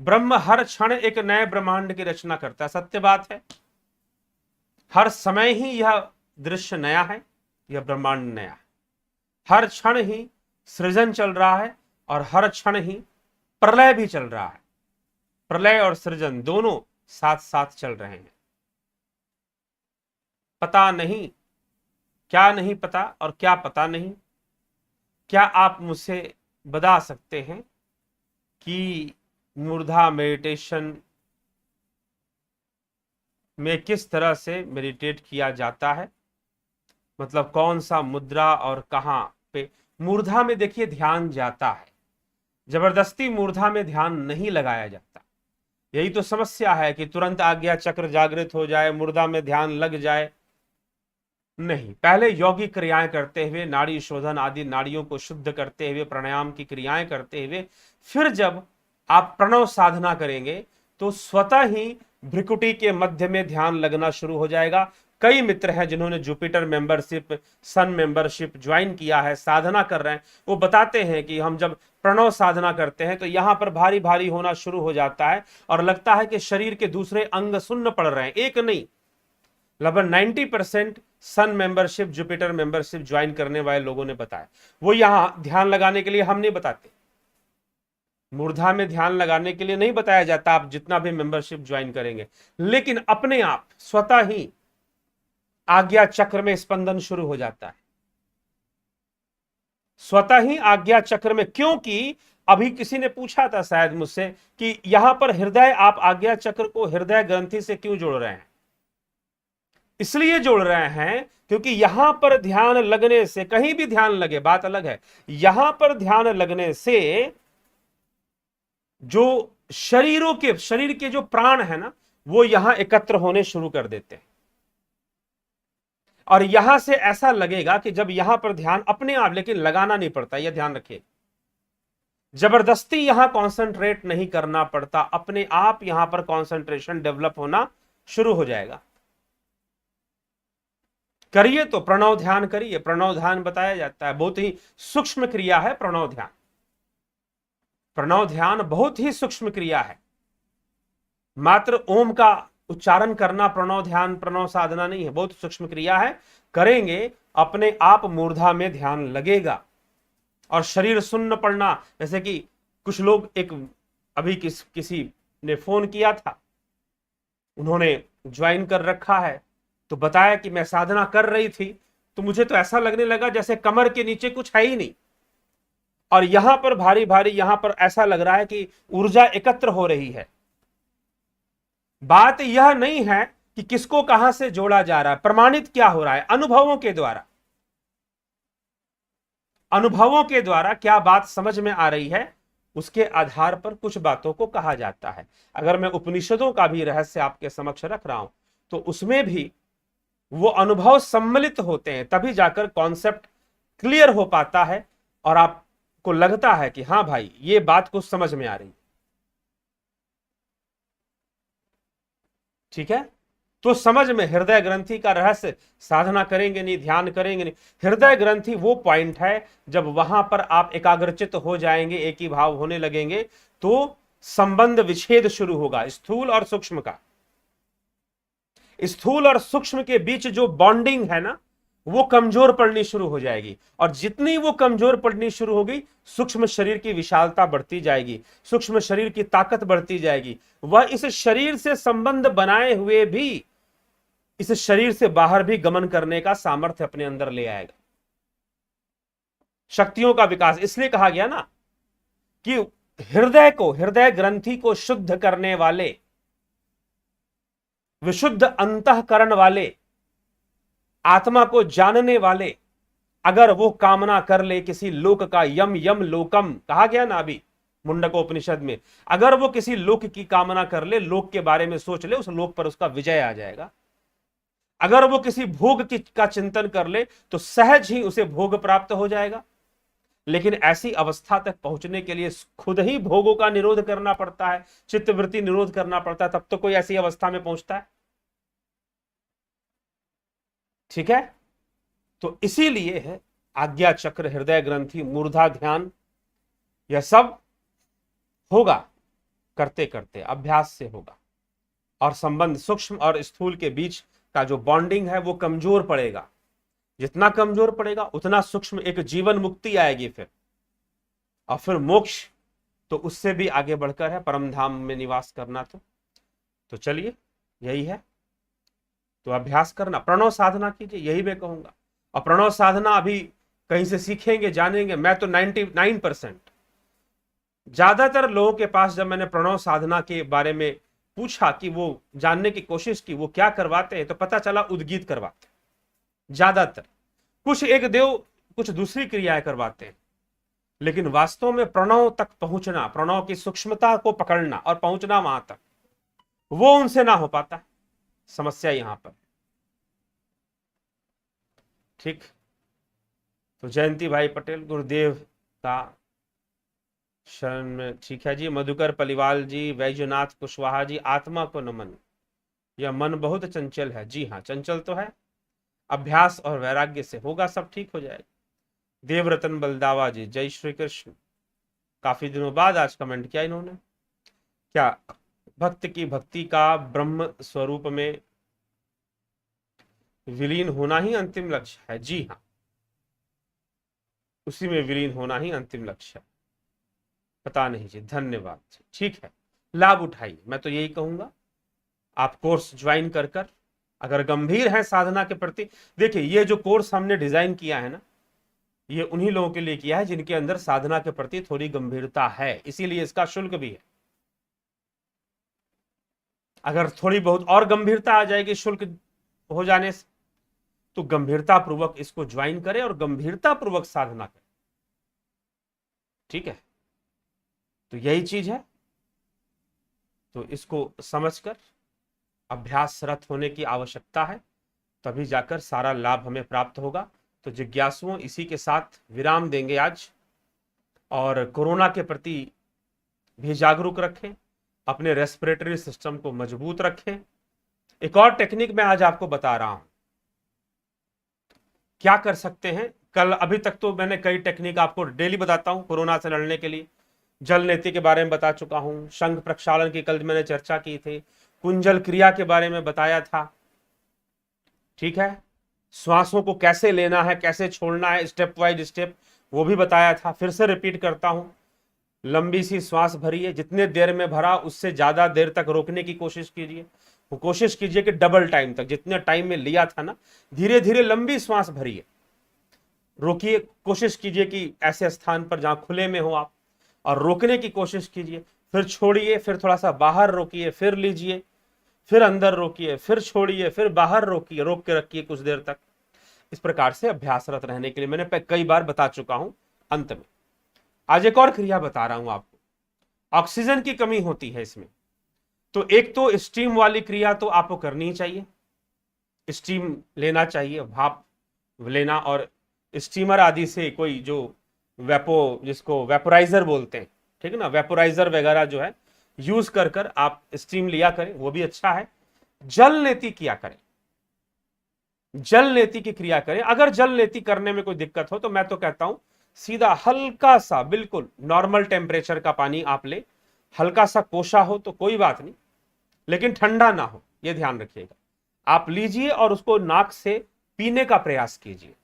ब्रह्म हर क्षण एक नए ब्रह्मांड की रचना करता है, सत्य बात है। हर समय ही यह दृश्य नया है, यह ब्रह्मांड नया है। हर क्षण ही सृजन चल रहा है और हर क्षण ही प्रलय भी चल रहा है। प्रलय और सृजन दोनों साथ साथ चल रहे हैं। पता नहीं क्या नहीं पता और क्या पता नहीं। क्या आप मुझसे बता सकते हैं कि मूर्धा मेडिटेशन में किस तरह से मेडिटेट किया जाता है? मतलब कौन सा मुद्रा और कहां पे? मूर्धा में देखिए ध्यान जाता है, जबरदस्ती मूर्धा में ध्यान नहीं लगाया जाता। यही तो समस्या है कि तुरंत आज्ञा चक्र जागृत हो जाए, मूर्धा में ध्यान लग जाए। नहीं, पहले योगी क्रियाएं करते हुए, नाड़ी शोधन आदि नाड़ियों को शुद्ध करते हुए, प्राणायाम की क्रियाएं करते हुए, फिर जब आप प्रणव साधना करेंगे तो स्वतः ही भ्रिकुटी के मध्य में ध्यान लगना शुरू हो जाएगा। कई मित्र हैं जिन्होंने जुपिटर मेंबरशिप, सन मेंबरशिप ज्वाइन किया है, साधना कर रहे हैं, वो बताते हैं कि हम जब प्रणव साधना करते हैं तो यहां पर भारी भारी होना शुरू हो जाता है और लगता है कि शरीर के दूसरे अंग सुन्न पड़ रहे हैं। एक नहीं, लगभग 90% सन मेंबरशिप, जुपिटर मेंबरशिप ज्वाइन करने वाले लोगों ने बताया। वो यहां ध्यान लगाने के लिए हम नहीं बताते, मूर्धा में ध्यान लगाने के लिए नहीं बताया जाता, आप जितना भी मेंबरशिप ज्वाइन करेंगे, लेकिन अपने आप स्वतः ही आज्ञा चक्र में स्पंदन शुरू हो जाता है। स्वतः ही आज्ञा चक्र में, क्योंकि अभी किसी ने पूछा था शायद मुझसे कि यहां पर हृदय, आप आज्ञा चक्र को हृदय ग्रंथि से क्यों जोड़ रहे हैं? इसलिए जोड़ रहे हैं क्योंकि यहां पर ध्यान लगने से, कहीं भी ध्यान लगे बात अलग है, यहां पर ध्यान लगने से जो शरीर के जो प्राण है ना, वो यहां एकत्र होने शुरू कर देते हैं। और यहां से ऐसा लगेगा कि जब यहां पर ध्यान अपने आप, लेकिन लगाना नहीं पड़ता, यह ध्यान रखिए, जबरदस्ती यहां कंसंट्रेट नहीं करना पड़ता, अपने आप यहां पर कंसंट्रेशन डेवलप होना शुरू हो जाएगा। करिए तो प्रणव ध्यान करिए, प्रणव ध्यान बताया जाता है, बहुत ही सूक्ष्म क्रिया है प्रणव ध्यान। प्रणव ध्यान बहुत ही सूक्ष्म क्रिया है, मात्र ओम का उच्चारण करना प्रणव ध्यान, प्रणव साधना नहीं है, बहुत सूक्ष्म क्रिया है। करेंगे अपने आप मूर्धा में ध्यान लगेगा और शरीर सुन्न पड़ना। जैसे कि कुछ लोग, एक अभी किसी ने फोन किया था, उन्होंने ज्वाइन कर रखा है, तो बताया कि मैं साधना कर रही थी तो मुझे तो ऐसा लगने लगा जैसे कमर के नीचे कुछ है ही नहीं, और यहां पर भारी भारी, यहां पर ऐसा लग रहा है कि ऊर्जा एकत्र हो रही है। बात यह नहीं है कि किसको कहां से जोड़ा जा रहा है, प्रमाणित क्या हो रहा है? अनुभवों के द्वारा, अनुभवों के द्वारा क्या बात समझ में आ रही है, उसके आधार पर कुछ बातों को कहा जाता है। अगर मैं उपनिषदों का भी रहस्य आपके समक्ष रख रहा हूं तो उसमें भी वो अनुभव सम्मिलित होते हैं, तभी जाकर कॉन्सेप्ट क्लियर हो पाता है और आपको लगता है कि हां भाई ये बात कुछ समझ में आ रही। ठीक है, तो समझ में हृदय ग्रंथि का रहस्य, साधना करेंगे नहीं, ध्यान करेंगे नहीं, हृदय ग्रंथि वो पॉइंट है जब वहां पर आप एकाग्रचित हो जाएंगे, एक ही भाव होने लगेंगे, तो संबंध विच्छेद शुरू होगा स्थूल और सूक्ष्म का। स्थूल और सूक्ष्म के बीच जो बॉन्डिंग है ना, वो कमजोर पड़नी शुरू हो जाएगी, और जितनी वो कमजोर पड़नी शुरू होगी, सूक्ष्म शरीर की विशालता बढ़ती जाएगी, सूक्ष्म शरीर की ताकत बढ़ती जाएगी। वह इस शरीर से संबंध बनाए हुए भी इस शरीर से बाहर भी गमन करने का सामर्थ्य अपने अंदर ले आएगा। शक्तियों का विकास, इसलिए कहा गया ना कि हृदय को, हृदय ग्रंथि को शुद्ध करने वाले, विशुद्ध अंतःकरण वाले, आत्मा को जानने वाले, अगर वो कामना कर ले किसी लोक का, यम यम लोकम कहा गया ना अभी मुंडकोपनिषद में, अगर वो किसी लोक की कामना कर ले, लोक के बारे में सोच ले, उस लोक पर उसका विजय आ जाएगा। अगर वो किसी भोग का चिंतन कर ले तो सहज ही उसे भोग प्राप्त हो जाएगा। लेकिन ऐसी अवस्था तक पहुंचने के लिए खुद ही भोगों का निरोध करना पड़ता है, चित्तवृत्ति निरोध करना पड़ता है, तब तो कोई ऐसी अवस्था में पहुंचता है। ठीक है, तो इसीलिए है आज्ञा चक्र, हृदय ग्रंथि, मूर्धा ध्यान, यह सब होगा करते करते अभ्यास से होगा, और संबंध सूक्ष्म और स्थूल के बीच का जो बॉन्डिंग है वो कमजोर पड़ेगा। जितना कमजोर पड़ेगा उतना सूक्ष्म एक जीवन मुक्ति आएगी फिर, और फिर मोक्ष तो उससे भी आगे बढ़कर है, परम धाम में निवास करना। तो चलिए यही है, तो अभ्यास करना, प्रणव साधना कीजिए, यही मैं कहूंगा। और प्रणव साधना अभी कहीं से सीखेंगे जानेंगे, मैं तो 99% ज्यादातर लोगों के पास जब मैंने प्रणव साधना के बारे में पूछा कि वो जानने की कोशिश की वो क्या करवाते हैं, तो पता चला उद्गीत करवाते हैं ज्यादातर। कुछ एक देव कुछ दूसरी क्रियाएं करवाते हैं, लेकिन वास्तव में प्रणव तक पहुंचना, प्रणव की सूक्ष्मता को पकड़ना और पहुंचना वहां तक, वो उनसे ना हो पाता। समस्या यहां पर। ठीक, तो जयंती भाई पटेल गुरुदेव का शरण में, ठीक है जी। मधुकर पलिवाल जी, वैजनाथ कुशवाहा जी, आत्मा को नमन, यह मन बहुत चंचल है। जी हाँ, चंचल तो है, अभ्यास और वैराग्य से होगा, सब ठीक हो जाएगा। देवरतन बलदावा जी, जय श्री कृष्ण, काफी दिनों बाद आज कमेंट किया इन्होंने। क्या भक्त की भक्ति का ब्रह्म स्वरूप में विलीन होना ही अंतिम लक्ष्य है? जी हाँ, उसी में विलीन होना ही अंतिम लक्ष्य है। पता नहीं जी, धन्यवाद। ठीक है, लाभ उठाइए, मैं तो यही कहूंगा। आप कोर्स ज्वाइन कर कर अगर गंभीर है साधना के प्रति, देखिए ये जो कोर्स हमने डिजाइन किया है ना, ये उन्हीं लोगों के लिए किया है जिनके अंदर साधना के प्रति थोड़ी गंभीरता है, इसीलिए इसका शुल्क भी है। अगर थोड़ी बहुत और गंभीरता आ जाएगी शुल्क हो जाने से, तो गंभीरता पूर्वक इसको ज्वाइन करें और गंभीरता पूर्वक साधना करें। ठीक है, तो यही चीज है। तो इसको समझकर अभ्यासरत होने की आवश्यकता है, तभी जाकर सारा लाभ हमें प्राप्त होगा। तो जिज्ञासुओं, इसी के साथ विराम देंगे आज, और कोरोना के प्रति भी जागरूक रखें, अपने रेस्पिरेटरी सिस्टम को मजबूत रखें। एक और टेक्निक मैं आज आपको बता रहा हूं, क्या कर सकते हैं। कल, अभी तक तो मैंने कई टेक्निक आपको डेली बताता हूं कोरोना से लड़ने के लिए। जल नीति के बारे में बता चुका हूं, शंख प्रक्षालन की कल मैंने चर्चा की थी, कुंजल क्रिया के बारे में बताया था। ठीक है, श्वासों को कैसे लेना है, कैसे छोड़ना है, स्टेप वाइज स्टेप, वो भी बताया था। फिर से रिपीट करता हूं, लंबी सी श्वास भरिए, जितने देर में भरा उससे ज्यादा देर तक रोकने की कोशिश कीजिए। वो कोशिश कीजिए कि डबल टाइम तक, जितने टाइम में लिया था ना, धीरे धीरे लंबी श्वास भरिए, रोकिए। कोशिश कीजिए कि ऐसे स्थान पर जहां खुले में हो आप, और रोकने की कोशिश कीजिए। फिर छोड़िए, फिर थोड़ा सा बाहर रोकिए, फिर लीजिए, फिर अंदर रोकिए, फिर छोड़िए, फिर बाहर रोकिए, रोक के रखिए कुछ देर तक। इस प्रकार से अभ्यासरत रहने के लिए मैंने कई बार बता चुका हूं। अंत में आज एक और क्रिया बता रहा हूं आपको, ऑक्सीजन की कमी होती है इसमें। तो एक तो स्टीम वाली क्रिया तो आपको करनी ही चाहिए, स्टीम लेना चाहिए, भाप लेना, और स्टीमर आदि से कोई जो जिसको वेपोराइजर बोलते हैं, ठीक है ना, वेपोराइजर वगैरह जो है यूज कर कर आप स्टीम लिया करें, वो भी अच्छा है। जल नेति किया करें, जल नेति की क्रिया करें। अगर जल नेति करने में कोई दिक्कत हो तो मैं तो कहता हूं सीधा हल्का सा, बिल्कुल नॉर्मल टेम्परेचर का पानी आप ले, हल्का सा कोसा हो तो कोई बात नहीं, लेकिन ठंडा ना हो, यह ध्यान रखिएगा। आप लीजिए और उसको नाक से पीने का प्रयास कीजिए,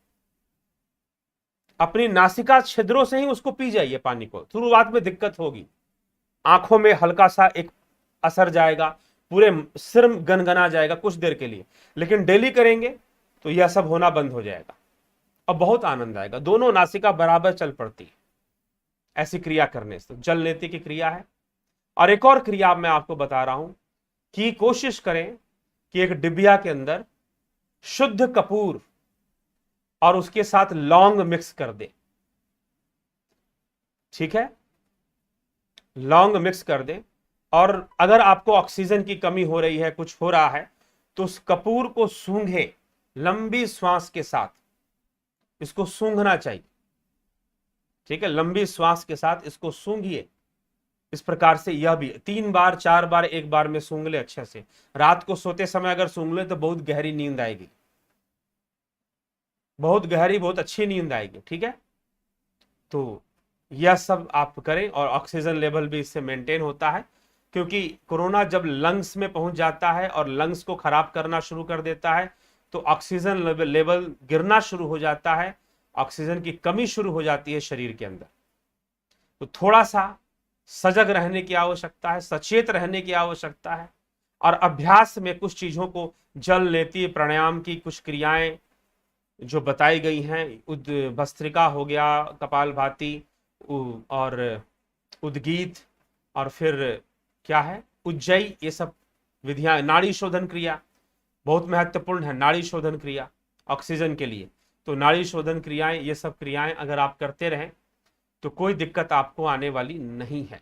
अपनी नासिका छिद्रों से ही उसको पी जाइए पानी को। शुरुआत में दिक्कत होगी, आंखों में हल्का सा एक असर जाएगा, पूरे सिर गनगना जाएगा कुछ देर के लिए, लेकिन डेली करेंगे तो यह सब होना बंद हो जाएगा और बहुत आनंद आएगा। दोनों नासिका बराबर चल पड़ती है ऐसी क्रिया करने से। जल नेति की क्रिया है। और एक और क्रिया मैं आपको बता रहा हूं कि कोशिश करें कि एक डिबिया के अंदर शुद्ध कपूर और उसके साथ लौंग मिक्स कर दे। ठीक है, लौंग मिक्स कर दे, और अगर आपको ऑक्सीजन की कमी हो रही है, कुछ हो रहा है, तो उस कपूर को सूंघे लंबी श्वास के साथ, इसको सूंघना चाहिए। ठीक है, लंबी श्वास के साथ इसको सूंघिए। इस प्रकार से यह भी 3 बार 4 बार एक बार में सूंघ ले अच्छे से। रात को सोते समय अगर सूंघ ले तो बहुत गहरी नींद आएगी, बहुत गहरी, बहुत अच्छी नींद आएगी। ठीक है, तो यह सब आप करें और ऑक्सीजन लेवल भी इससे मेंटेन होता है। क्योंकि कोरोना जब लंग्स में पहुंच जाता है और लंग्स को खराब करना शुरू कर देता है तो ऑक्सीजन लेवल गिरना शुरू हो जाता है, ऑक्सीजन की कमी शुरू हो जाती है शरीर के अंदर। तो थोड़ा सा सजग रहने की आवश्यकता है, सचेत रहने की आवश्यकता है। और अभ्यास में कुछ चीजों को, जल नेति प्राणायाम की कुछ क्रियाएं जो बताई गई हैं, भस्त्रिका हो गया, कपालभाति और उद्गीत, और फिर क्या है, उज्जयी, ये सब विधियां, नाड़ी शोधन क्रिया बहुत महत्वपूर्ण है, नाड़ी शोधन क्रिया ऑक्सीजन के लिए। तो नाड़ी शोधन क्रियाएं, ये सब क्रियाएं अगर आप करते रहें तो कोई दिक्कत आपको आने वाली नहीं है।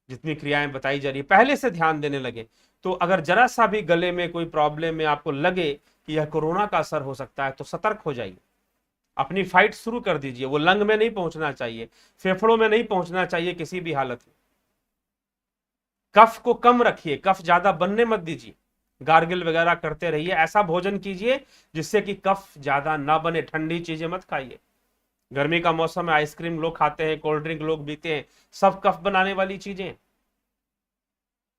जितनी क्रियाएं बताई जा रही है पहले से ध्यान देने लगे तो अगर जरा सा भी गले में कोई प्रॉब्लम में आपको लगे कि यह कोरोना का असर हो सकता है तो सतर्क हो जाइए, अपनी फाइट शुरू कर दीजिए। वो लंग में नहीं पहुंचना चाहिए, फेफड़ों में नहीं पहुंचना चाहिए किसी भी हालत में। कफ को कम रखिए, कफ ज्यादा बनने मत दीजिए, गार्गिल वगैरह करते रहिए, ऐसा भोजन कीजिए जिससे कि कफ ज्यादा ना बने। ठंडी चीजें मत खाइए, गर्मी का मौसम है, आइसक्रीम लोग खाते हैं, कोल्ड ड्रिंक लोग पीते हैं, सब कफ बनाने वाली चीजें,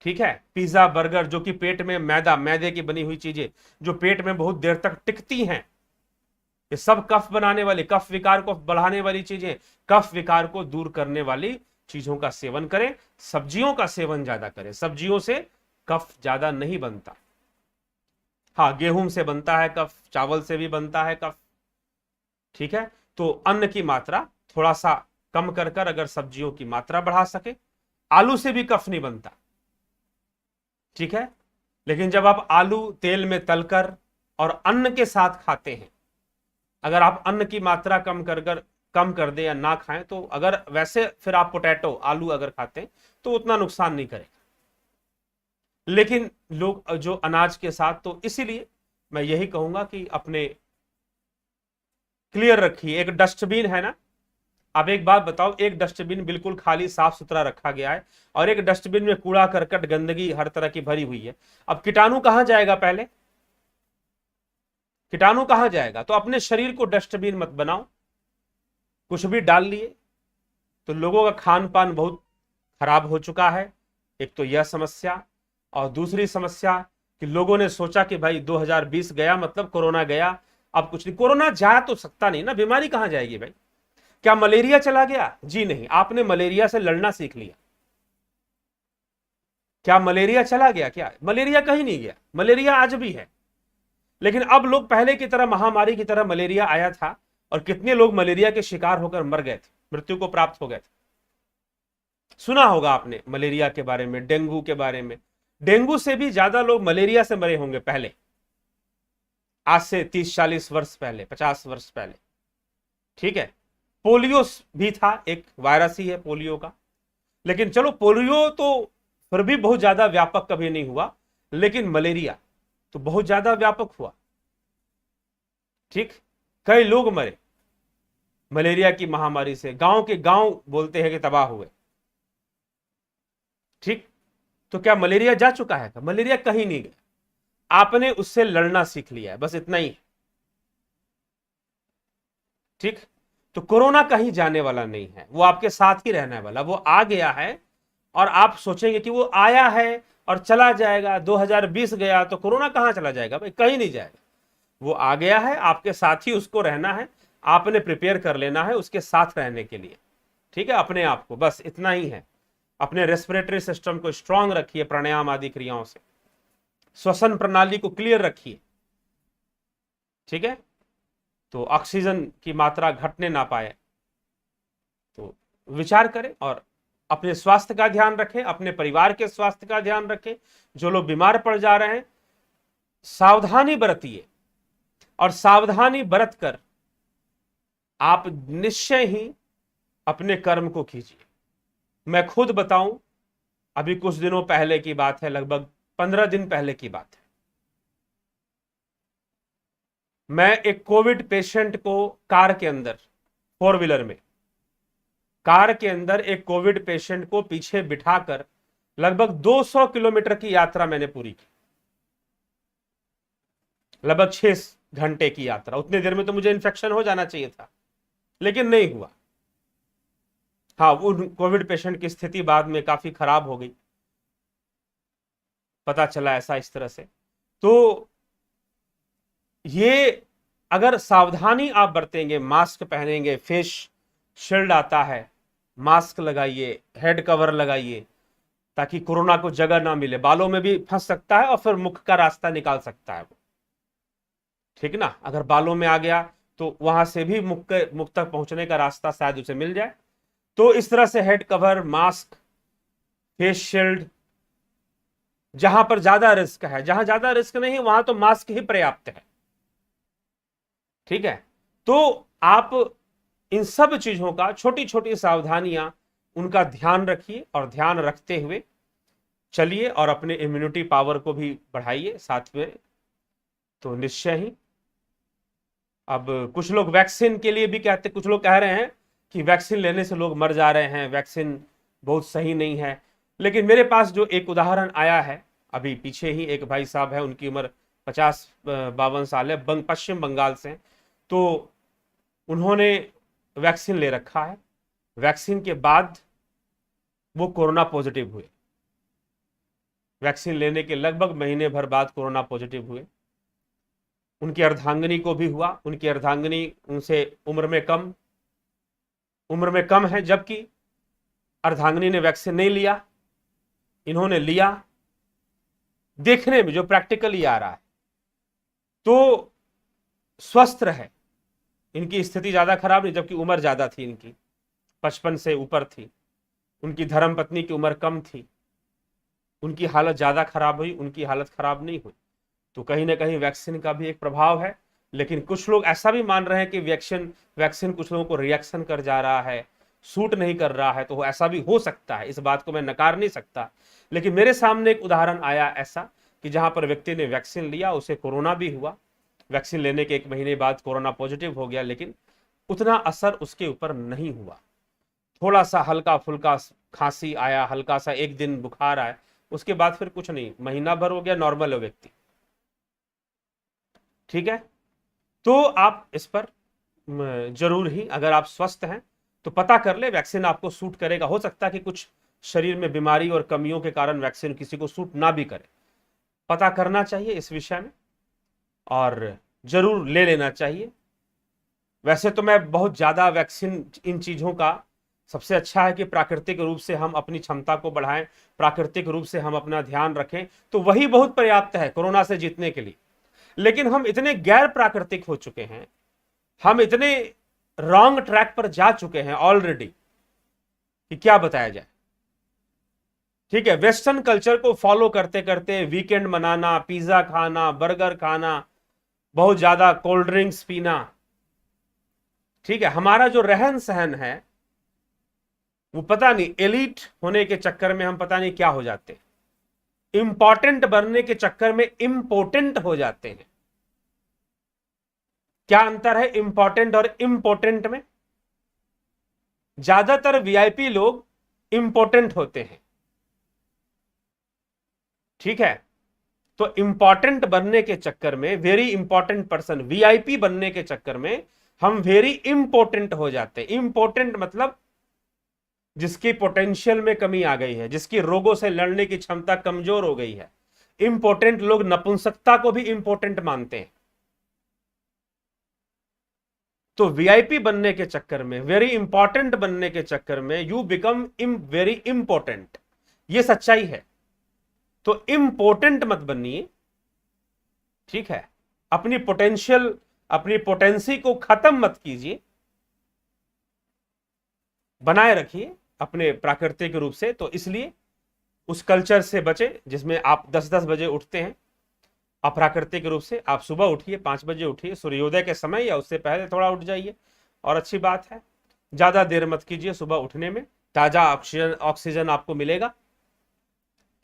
ठीक है। पिज्जा बर्गर जो कि पेट में मैदे की बनी हुई चीजें जो पेट में बहुत देर तक टिकती हैं, ये सब कफ बनाने वाली, कफ विकार को बढ़ाने वाली चीजें, कफ विकार को दूर करने वाली चीजों का सेवन करें। सब्जियों का सेवन ज्यादा करें, सब्जियों से कफ ज्यादा नहीं बनता। हाँ, गेहूं से बनता है कफ, चावल से भी बनता है कफ, ठीक है। तो अन्न की मात्रा थोड़ा सा कम कर कर अगर सब्जियों की मात्रा बढ़ा सके। आलू से भी कफ नहीं बनता, ठीक है। लेकिन जब आप आलू तेल में तलकर और अन्न के साथ खाते हैं, अगर आप अन्न की मात्रा कम कर दे या ना खाएं तो, अगर वैसे फिर आप पोटैटो आलू अगर खाते हैं तो उतना नुकसान नहीं करेगा। लेकिन लोग जो अनाज के साथ, तो इसीलिए मैं यही कहूंगा कि अपने क्लियर रखिए। एक डस्टबिन है ना, अब एक बात बताओ, एक डस्टबिन बिल्कुल खाली साफ सुथरा रखा गया है और एक डस्टबिन में कूड़ा करकट गंदगी हर तरह की भरी हुई है, अब कीटाणु कहां जाएगा? पहले कीटाणु कहां जाएगा? तो अपने शरीर को डस्टबिन मत बनाओ, कुछ भी डाल लिए तो लोगों का खान पान बहुत खराब हो चुका है। एक तो यह समस्या, और दूसरी समस्या कि लोगों ने सोचा कि भाई 2020 गया मतलब कोरोना गया, अब कुछ नहीं। कोरोना जा तो सकता नहीं ना, बीमारी कहां जाएगी भाई? क्या मलेरिया चला गया? जी नहीं, आपने मलेरिया से लड़ना सीख लिया। क्या मलेरिया चला गया? क्या मलेरिया कहीं नहीं गया, मलेरिया आज भी है। लेकिन अब लोग पहले की तरह, महामारी की तरह मलेरिया आया था और कितने लोग मलेरिया के शिकार होकर मर गए थे, मृत्यु को प्राप्त हो गए थे। सुना होगा आपने मलेरिया के बारे में, डेंगू के बारे में। डेंगू से भी ज्यादा लोग मलेरिया से मरे होंगे पहले, आज से 30-40 वर्ष पहले, 50 वर्ष पहले, ठीक है। पोलियो भी था, एक वायरस ही है पोलियो का। लेकिन चलो, पोलियो तो फिर भी बहुत ज्यादा व्यापक कभी नहीं हुआ, लेकिन मलेरिया तो बहुत ज्यादा व्यापक हुआ, ठीक। कई लोग मरे मलेरिया की महामारी से, गांव के गांव बोलते हैं कि तबाह हुए, ठीक। तो क्या मलेरिया जा चुका है? मलेरिया कहीं नहीं गया, आपने उससे लड़ना सीख लिया है, बस इतना ही, ठीक। तो कोरोना कहीं जाने वाला नहीं है, वो आपके साथ ही रहने वाला। वो आ गया है और आप सोचेंगे कि वो आया है और चला जाएगा, 2020 गया तो कोरोना कहां चला जाएगा? भाई कहीं नहीं जाएगा, वो आ गया है, आपके साथ ही उसको रहना है, आपने प्रिपेयर कर लेना है उसके साथ रहने के लिए, ठीक है, अपने आप को, बस इतना ही है। अपने रेस्पिरेटरी सिस्टम को स्ट्रांग रखिए प्राणायाम आदि क्रियाओं से, श्वसन प्रणाली को क्लियर रखिए, ठीक है। तो ऑक्सीजन की मात्रा घटने ना पाए, तो विचार करें और अपने स्वास्थ्य का ध्यान रखें, अपने परिवार के स्वास्थ्य का ध्यान रखें। जो लोग बीमार पड़ जा रहे हैं, सावधानी बरतिए और सावधानी बरत कर आप निश्चय ही अपने कर्म को कीजिए। मैं खुद बताऊं, अभी कुछ दिनों पहले की बात है, लगभग 15 दिन पहले की बात है, मैं एक कोविड पेशेंट को कार के अंदर, 4 व्हीलर में, कार के अंदर एक कोविड पेशेंट को पीछे बिठाकर लगभग 200 किलोमीटर की यात्रा मैंने पूरी की, लगभग 6 घंटे की यात्रा। उतनी देर में तो मुझे इन्फेक्शन हो जाना चाहिए था, लेकिन नहीं हुआ। हाँ, वो कोविड पेशेंट की स्थिति बाद में काफी खराब हो गई, पता चला ऐसा इस तरह से। तो ये अगर सावधानी आप बरतेंगे, मास्क पहनेंगे, फेस शील्ड आता है, मास्क लगाइए, हेड कवर लगाइए, ताकि कोरोना को जगह ना मिले, बालों में भी फंस सकता है और फिर मुख का रास्ता निकाल सकता है वो, ठीक ना। अगर बालों में आ गया तो वहां से भी मुख तक पहुंचने का रास्ता शायद उसे मिल जाए। तो इस तरह से head cover, mask, face shield, जहां पर ज्यादा रिस्क है, जहां ज्यादा रिस्क नहीं वहां तो मास्क ही पर्याप्त है, ठीक है। तो आप इन सब चीजों का, छोटी छोटी सावधानियां, उनका ध्यान रखिए और ध्यान रखते हुए चलिए और अपने इम्यूनिटी पावर को भी बढ़ाइए साथ में। तो निश्चय ही अब कुछ लोग वैक्सीन के लिए भी कहते, कुछ लोग कह रहे हैं कि वैक्सीन लेने से लोग मर जा रहे हैं, वैक्सीन बहुत सही नहीं है। लेकिन मेरे पास जो एक उदाहरण आया है अभी पीछे ही, एक भाई साहब है, उनकी उम्र 50-52 साल है, पश्चिम बंगाल से। तो उन्होंने वैक्सीन ले रखा है, वैक्सीन के बाद वो कोरोना पॉजिटिव हुए, वैक्सीन लेने के लगभग महीने भर बाद कोरोना पॉजिटिव हुए। उनकी अर्धांगिनी को भी हुआ, उनकी अर्धांगिनी उनसे उम्र में कम है, जबकि अर्धांगिनी ने वैक्सीन नहीं लिया, इन्होंने लिया। देखने में जो प्रैक्टिकली आ रहा है तो स्वस्थ रहे, इनकी स्थिति ज्यादा खराब नहीं, जबकि उम्र ज्यादा थी इनकी, 55 से ऊपर थी। उनकी धर्मपत्नी की उम्र कम थी, उनकी हालत ज्यादा खराब हुई, उनकी हालत खराब नहीं हुई। तो कहीं ना कहीं वैक्सीन का भी एक प्रभाव है। लेकिन कुछ लोग ऐसा भी मान रहे हैं कि वैक्सीन कुछ लोगों को रिएक्शन कर जा रहा है, सूट नहीं कर रहा है। तो ऐसा भी हो सकता है, इस बात को मैं नकार नहीं सकता। लेकिन मेरे सामने एक उदाहरण आया ऐसा कि जहां पर व्यक्ति ने वैक्सीन लिया, उसे कोरोना भी हुआ, वैक्सीन लेने के 1 महीने बाद कोरोना पॉजिटिव हो गया, लेकिन उतना असर उसके ऊपर नहीं हुआ। थोड़ा सा हल्का फुल्का खांसी आया, हल्का सा 1 दिन बुखार आया, उसके बाद फिर कुछ नहीं, महीना भर हो गया, नॉर्मल है व्यक्ति, ठीक है। तो आप इस पर जरूर ही, अगर आप स्वस्थ हैं तो पता कर ले वैक्सीन आपको सूट करेगा। हो सकता है कि कुछ शरीर में बीमारी और कमियों के कारण वैक्सीन किसी को सूट ना भी करे, पता करना चाहिए इस विषय में और जरूर ले लेना चाहिए। वैसे तो मैं बहुत ज्यादा वैक्सीन, इन चीजों का सबसे अच्छा है कि प्राकृतिक रूप से हम अपनी क्षमता को बढ़ाएं, प्राकृतिक रूप से हम अपना ध्यान रखें, तो वही बहुत पर्याप्त है कोरोना से जीतने के लिए। लेकिन हम इतने गैर प्राकृतिक हो चुके हैं, हम इतने रॉन्ग ट्रैक पर जा चुके हैं ऑलरेडी कि क्या बताया जाए, ठीक है। वेस्टर्न कल्चर को फॉलो करते करते वीकेंड मनाना, पिज्जा खाना, बर्गर खाना, बहुत ज्यादा कोल्ड ड्रिंक्स पीना, ठीक है। हमारा जो रहन सहन है वो पता नहीं, एलीट होने के चक्कर में हम पता नहीं क्या हो जाते, इंपॉर्टेंट बनने के चक्कर में इंपोर्टेंट हो जाते हैं। क्या अंतर है इंपॉर्टेंट और इंपोर्टेंट में? ज्यादातर वीआईपी लोग इंपॉर्टेंट होते हैं, ठीक है। तो इंपॉर्टेंट बनने के चक्कर में, वेरी इंपॉर्टेंट पर्सन, वीआईपी बनने के चक्कर में हम वेरी इंपॉर्टेंट हो जाते हैं। इंपॉर्टेंट मतलब जिसकी पोटेंशियल में कमी आ गई है, जिसकी रोगों से लड़ने की क्षमता कमजोर हो गई है। इंपॉर्टेंट लोग नपुंसकता को भी इंपॉर्टेंट मानते हैं। तो वीआईपी बनने के चक्कर में, वेरी इंपॉर्टेंट बनने के चक्कर में यू बिकम वेरी इंपॉर्टेंट, ये सच्चाई है। तो इंपॉर्टेंट मत बनिए, ठीक है। अपनी पोटेंशियल, अपनी पोटेंसी को खत्म मत कीजिए, बनाए रखिए अपने प्राकृतिक रूप से। तो इसलिए उस कल्चर से बचे जिसमें आप 10-10 बजे उठते हैं। अप्राकृतिक रूप से आप सुबह उठिए, 5 बजे उठिए, सूर्योदय के समय या उससे पहले थोड़ा उठ जाइए। और अच्छी बात है, ज्यादा देर मत कीजिए सुबह उठने में, ताजा ऑक्सीजन आपको मिलेगा,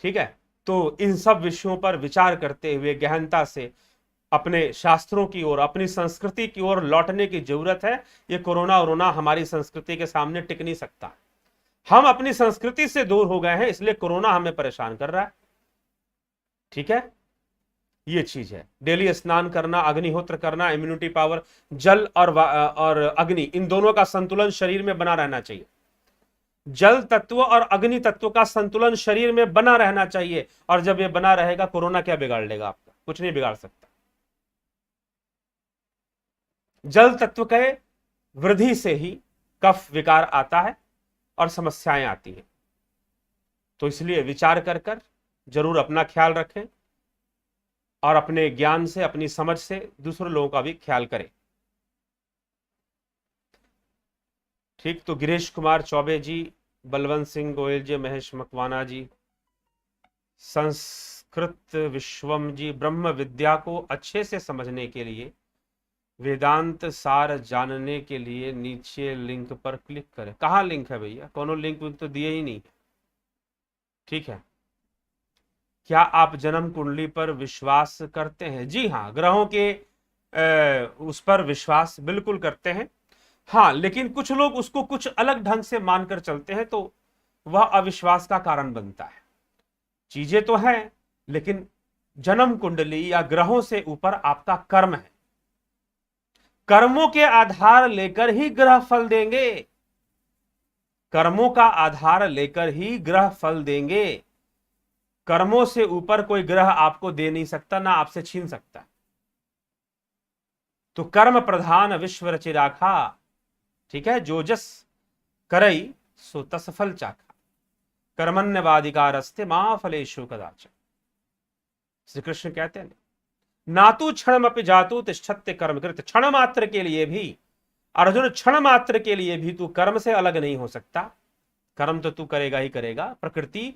ठीक है। तो इन सब विषयों पर विचार करते हुए गहनता से अपने शास्त्रों की ओर, अपनी संस्कृति की ओर लौटने की जरूरत है। ये कोरोना वोरोना हमारी संस्कृति के सामने टिक नहीं सकता। हम अपनी संस्कृति से दूर हो गए हैं, इसलिए कोरोना हमें परेशान कर रहा है, ठीक है। ये चीज है, डेली स्नान करना, अग्निहोत्र करना, इम्यूनिटी पावर, जल और अग्नि, इन दोनों का संतुलन शरीर में बना रहना चाहिए। जल तत्व और अग्नि तत्व का संतुलन शरीर में बना रहना चाहिए, और जब ये बना रहेगा कोरोना क्या बिगाड़ लेगा आपका? कुछ नहीं बिगाड़ सकता। जल तत्व के वृद्धि से ही कफ विकार आता है और समस्याएं आती हैं। तो इसलिए विचार कर कर जरूर अपना ख्याल रखें और अपने ज्ञान से, अपनी समझ से दूसरे लोगों का भी ख्याल करें। ठीक, तो गिरीश कुमार चौबे जी, बलवंत सिंह गोयल जी, महेश मकवाना जी, संस्कृत विश्वम जी, ब्रह्म विद्या को अच्छे से समझने के लिए, वेदांत सार जानने के लिए नीचे लिंक पर क्लिक करें। कहाँ लिंक है भैया? कोनो लिंक तो दिए ही नहीं। ठीक है, क्या आप जन्म कुंडली पर विश्वास करते हैं? जी हाँ, ग्रहों के उस पर विश्वास बिल्कुल करते हैं। हाँ, लेकिन कुछ लोग उसको कुछ अलग ढंग से मानकर चलते हैं, तो वह अविश्वास का कारण बनता है। चीजें तो हैं, लेकिन जन्म कुंडली या ग्रहों से ऊपर आपका कर्म है। कर्मों के आधार लेकर ही ग्रह फल देंगे। कर्मों का आधार लेकर ही ग्रह फल देंगे। कर्मों से ऊपर कोई ग्रह आपको दे नहीं सकता, ना आपसे छीन सकता। तो कर्म प्रधान विश्व रचि राखा। ठीक है, जो जस करई सो तस फल चाखा, कर्मण्यवाधिकारस्ते मां फलेषु कदाचन। श्री कृष्ण कहते हैं ना तू क्षण अपि जातु तिष्ठत्य कर्मकृत। क्षण मात्र के लिए भी, अर्जुन क्षण मात्र के लिए भी तू कर्म से अलग नहीं हो सकता। कर्म तो तू करेगा ही करेगा, प्रकृति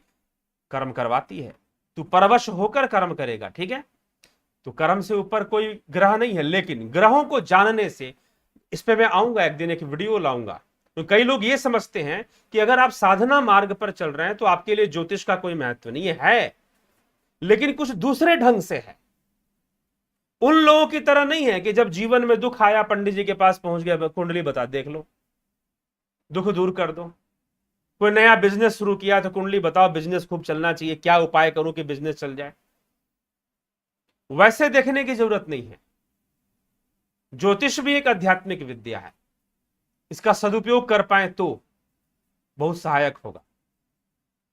कर्म करवाती है, तू परवश होकर कर्म करेगा। ठीक है, तो कर्म से ऊपर कोई ग्रह नहीं है। लेकिन ग्रहों को जानने से, इस पे मैं आऊंगा एक दिन, एक वीडियो लाऊंगा। तो कई लोग ये समझते हैं कि अगर आप साधना मार्ग पर चल रहे हैं तो आपके लिए ज्योतिष का कोई महत्व नहीं है, लेकिन कुछ दूसरे ढंग से है। उन लोगों की तरह नहीं है कि जब जीवन में दुख आया पंडित जी के पास पहुंच गया, कुंडली बता देख लो, दुख दूर कर दो। कोई नया बिजनेस शुरू किया तो कुंडली बताओ बिजनेस खूब चलना चाहिए, क्या उपाय करूं कि बिजनेस चल जाए। वैसे देखने की जरूरत नहीं है। ज्योतिष भी एक आध्यात्मिक विद्या है, इसका सदुपयोग कर पाए तो बहुत सहायक होगा।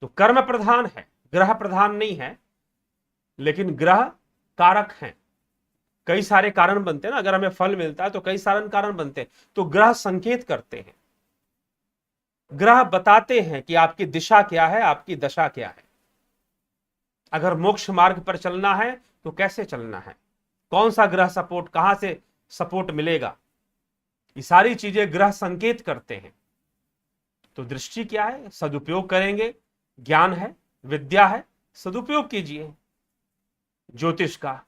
तो कर्म प्रधान है, ग्रह प्रधान नहीं है, लेकिन ग्रह कारक हैं। कई सारे कारण बनते हैं ना, अगर हमें फल मिलता है तो कई सारे कारण बनते हैं। तो ग्रह संकेत करते हैं, ग्रह बताते हैं कि आपकी दिशा क्या है, आपकी दशा क्या है। अगर मोक्ष मार्ग पर चलना है तो कैसे चलना है, कौन सा ग्रह सपोर्ट, कहां से सपोर्ट मिलेगा, ये सारी चीजें ग्रह संकेत करते हैं। तो दृष्टि क्या है, सदुपयोग करेंगे। ज्ञान है, विद्या है, सदुपयोग कीजिए ज्योतिष का,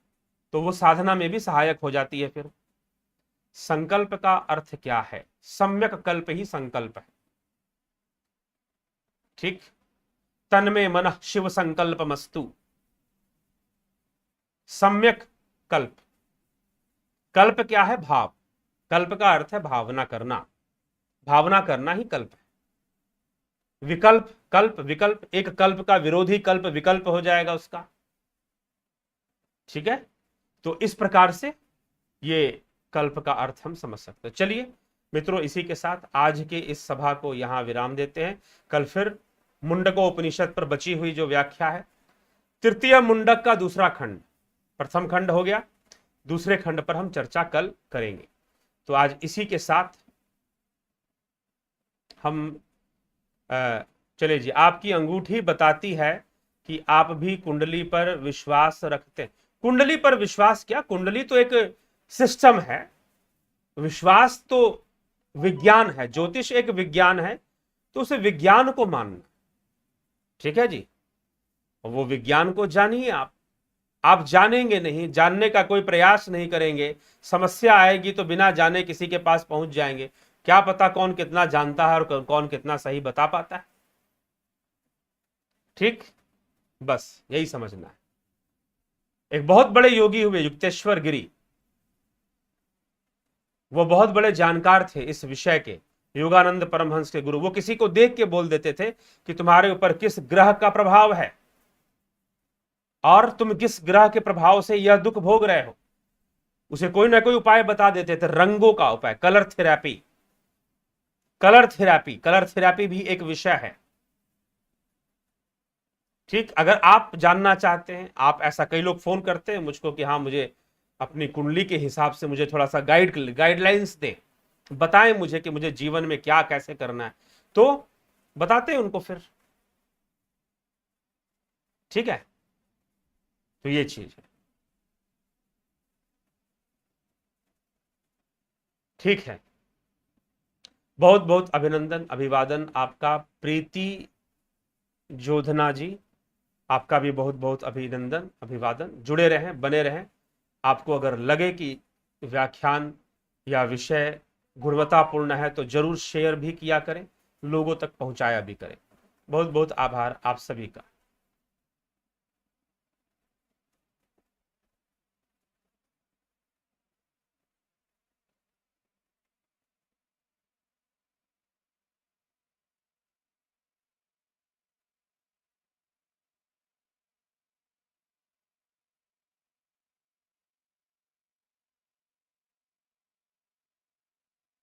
तो वो साधना में भी सहायक हो जाती है। फिर संकल्प का अर्थ क्या है? सम्यक कल्प ही संकल्प है। ठीक, तन में मन शिव संकल्प मस्तु। सम्यक कल्प, कल्प क्या है? भाव। कल्प का अर्थ है भावना करना, भावना करना ही कल्प है। विकल्प, कल्प, विकल्प, एक कल्प का विरोधी कल्प विकल्प हो जाएगा उसका। ठीक है, तो इस प्रकार से ये कल्प का अर्थ हम समझ सकते हैं। चलिए मित्रों, इसी के साथ आज के इस सभा को यहां विराम देते हैं। कल फिर मुंडकोपनिषद पर बची हुई जो व्याख्या है, तृतीय मुंडक का दूसरा खंड, प्रथम खंड हो गया, दूसरे खंड पर हम चर्चा कल करेंगे। तो आज इसी के साथ हम चले जी। आपकी अंगूठी बताती है कि आप भी कुंडली पर विश्वास रखते हैं। कुंडली पर विश्वास क्या, कुंडली तो एक सिस्टम है, विश्वास तो विज्ञान है, ज्योतिष एक विज्ञान है, तो उसे विज्ञान को मानना। ठीक है जी, वो विज्ञान को जानिए। आप जानेंगे नहीं, जानने का कोई प्रयास नहीं करेंगे, समस्या आएगी तो बिना जाने किसी के पास पहुंच जाएंगे। क्या पता कौन कितना जानता है और कौन कितना सही बता पाता है। ठीक, बस यही समझना है। एक बहुत बड़े योगी हुए युक्तेश्वर गिरी, वो बहुत बड़े जानकार थे इस विषय के, योगानंद परमहंस के गुरु। वो किसी को देख के बोल देते थे कि तुम्हारे ऊपर किस ग्रह का प्रभाव है और तुम किस ग्रह के प्रभाव से यह दुख भोग रहे हो। उसे कोई ना कोई उपाय बता देते थे, रंगों का उपाय, कलर थेरेपी। कलर थेरापी भी एक विषय है। ठीक, अगर आप जानना चाहते हैं, आप ऐसा, कई लोग फोन करते हैं मुझको कि हाँ मुझे अपनी कुंडली के हिसाब से मुझे थोड़ा सा गाइडलाइंस दें, बताएं मुझे कि मुझे जीवन में क्या कैसे करना है, तो बताते हैं उनको फिर। ठीक है, तो ये चीज है। ठीक है, बहुत बहुत अभिनंदन, अभिवादन आपका प्रीति जोधना जी, आपका भी बहुत बहुत अभिनंदन अभिवादन। जुड़े रहें, बने रहें। आपको अगर लगे कि व्याख्यान या विषय गुणवत्तापूर्ण है तो जरूर शेयर भी किया करें, लोगों तक पहुंचाया भी करें। बहुत बहुत आभार आप सभी का।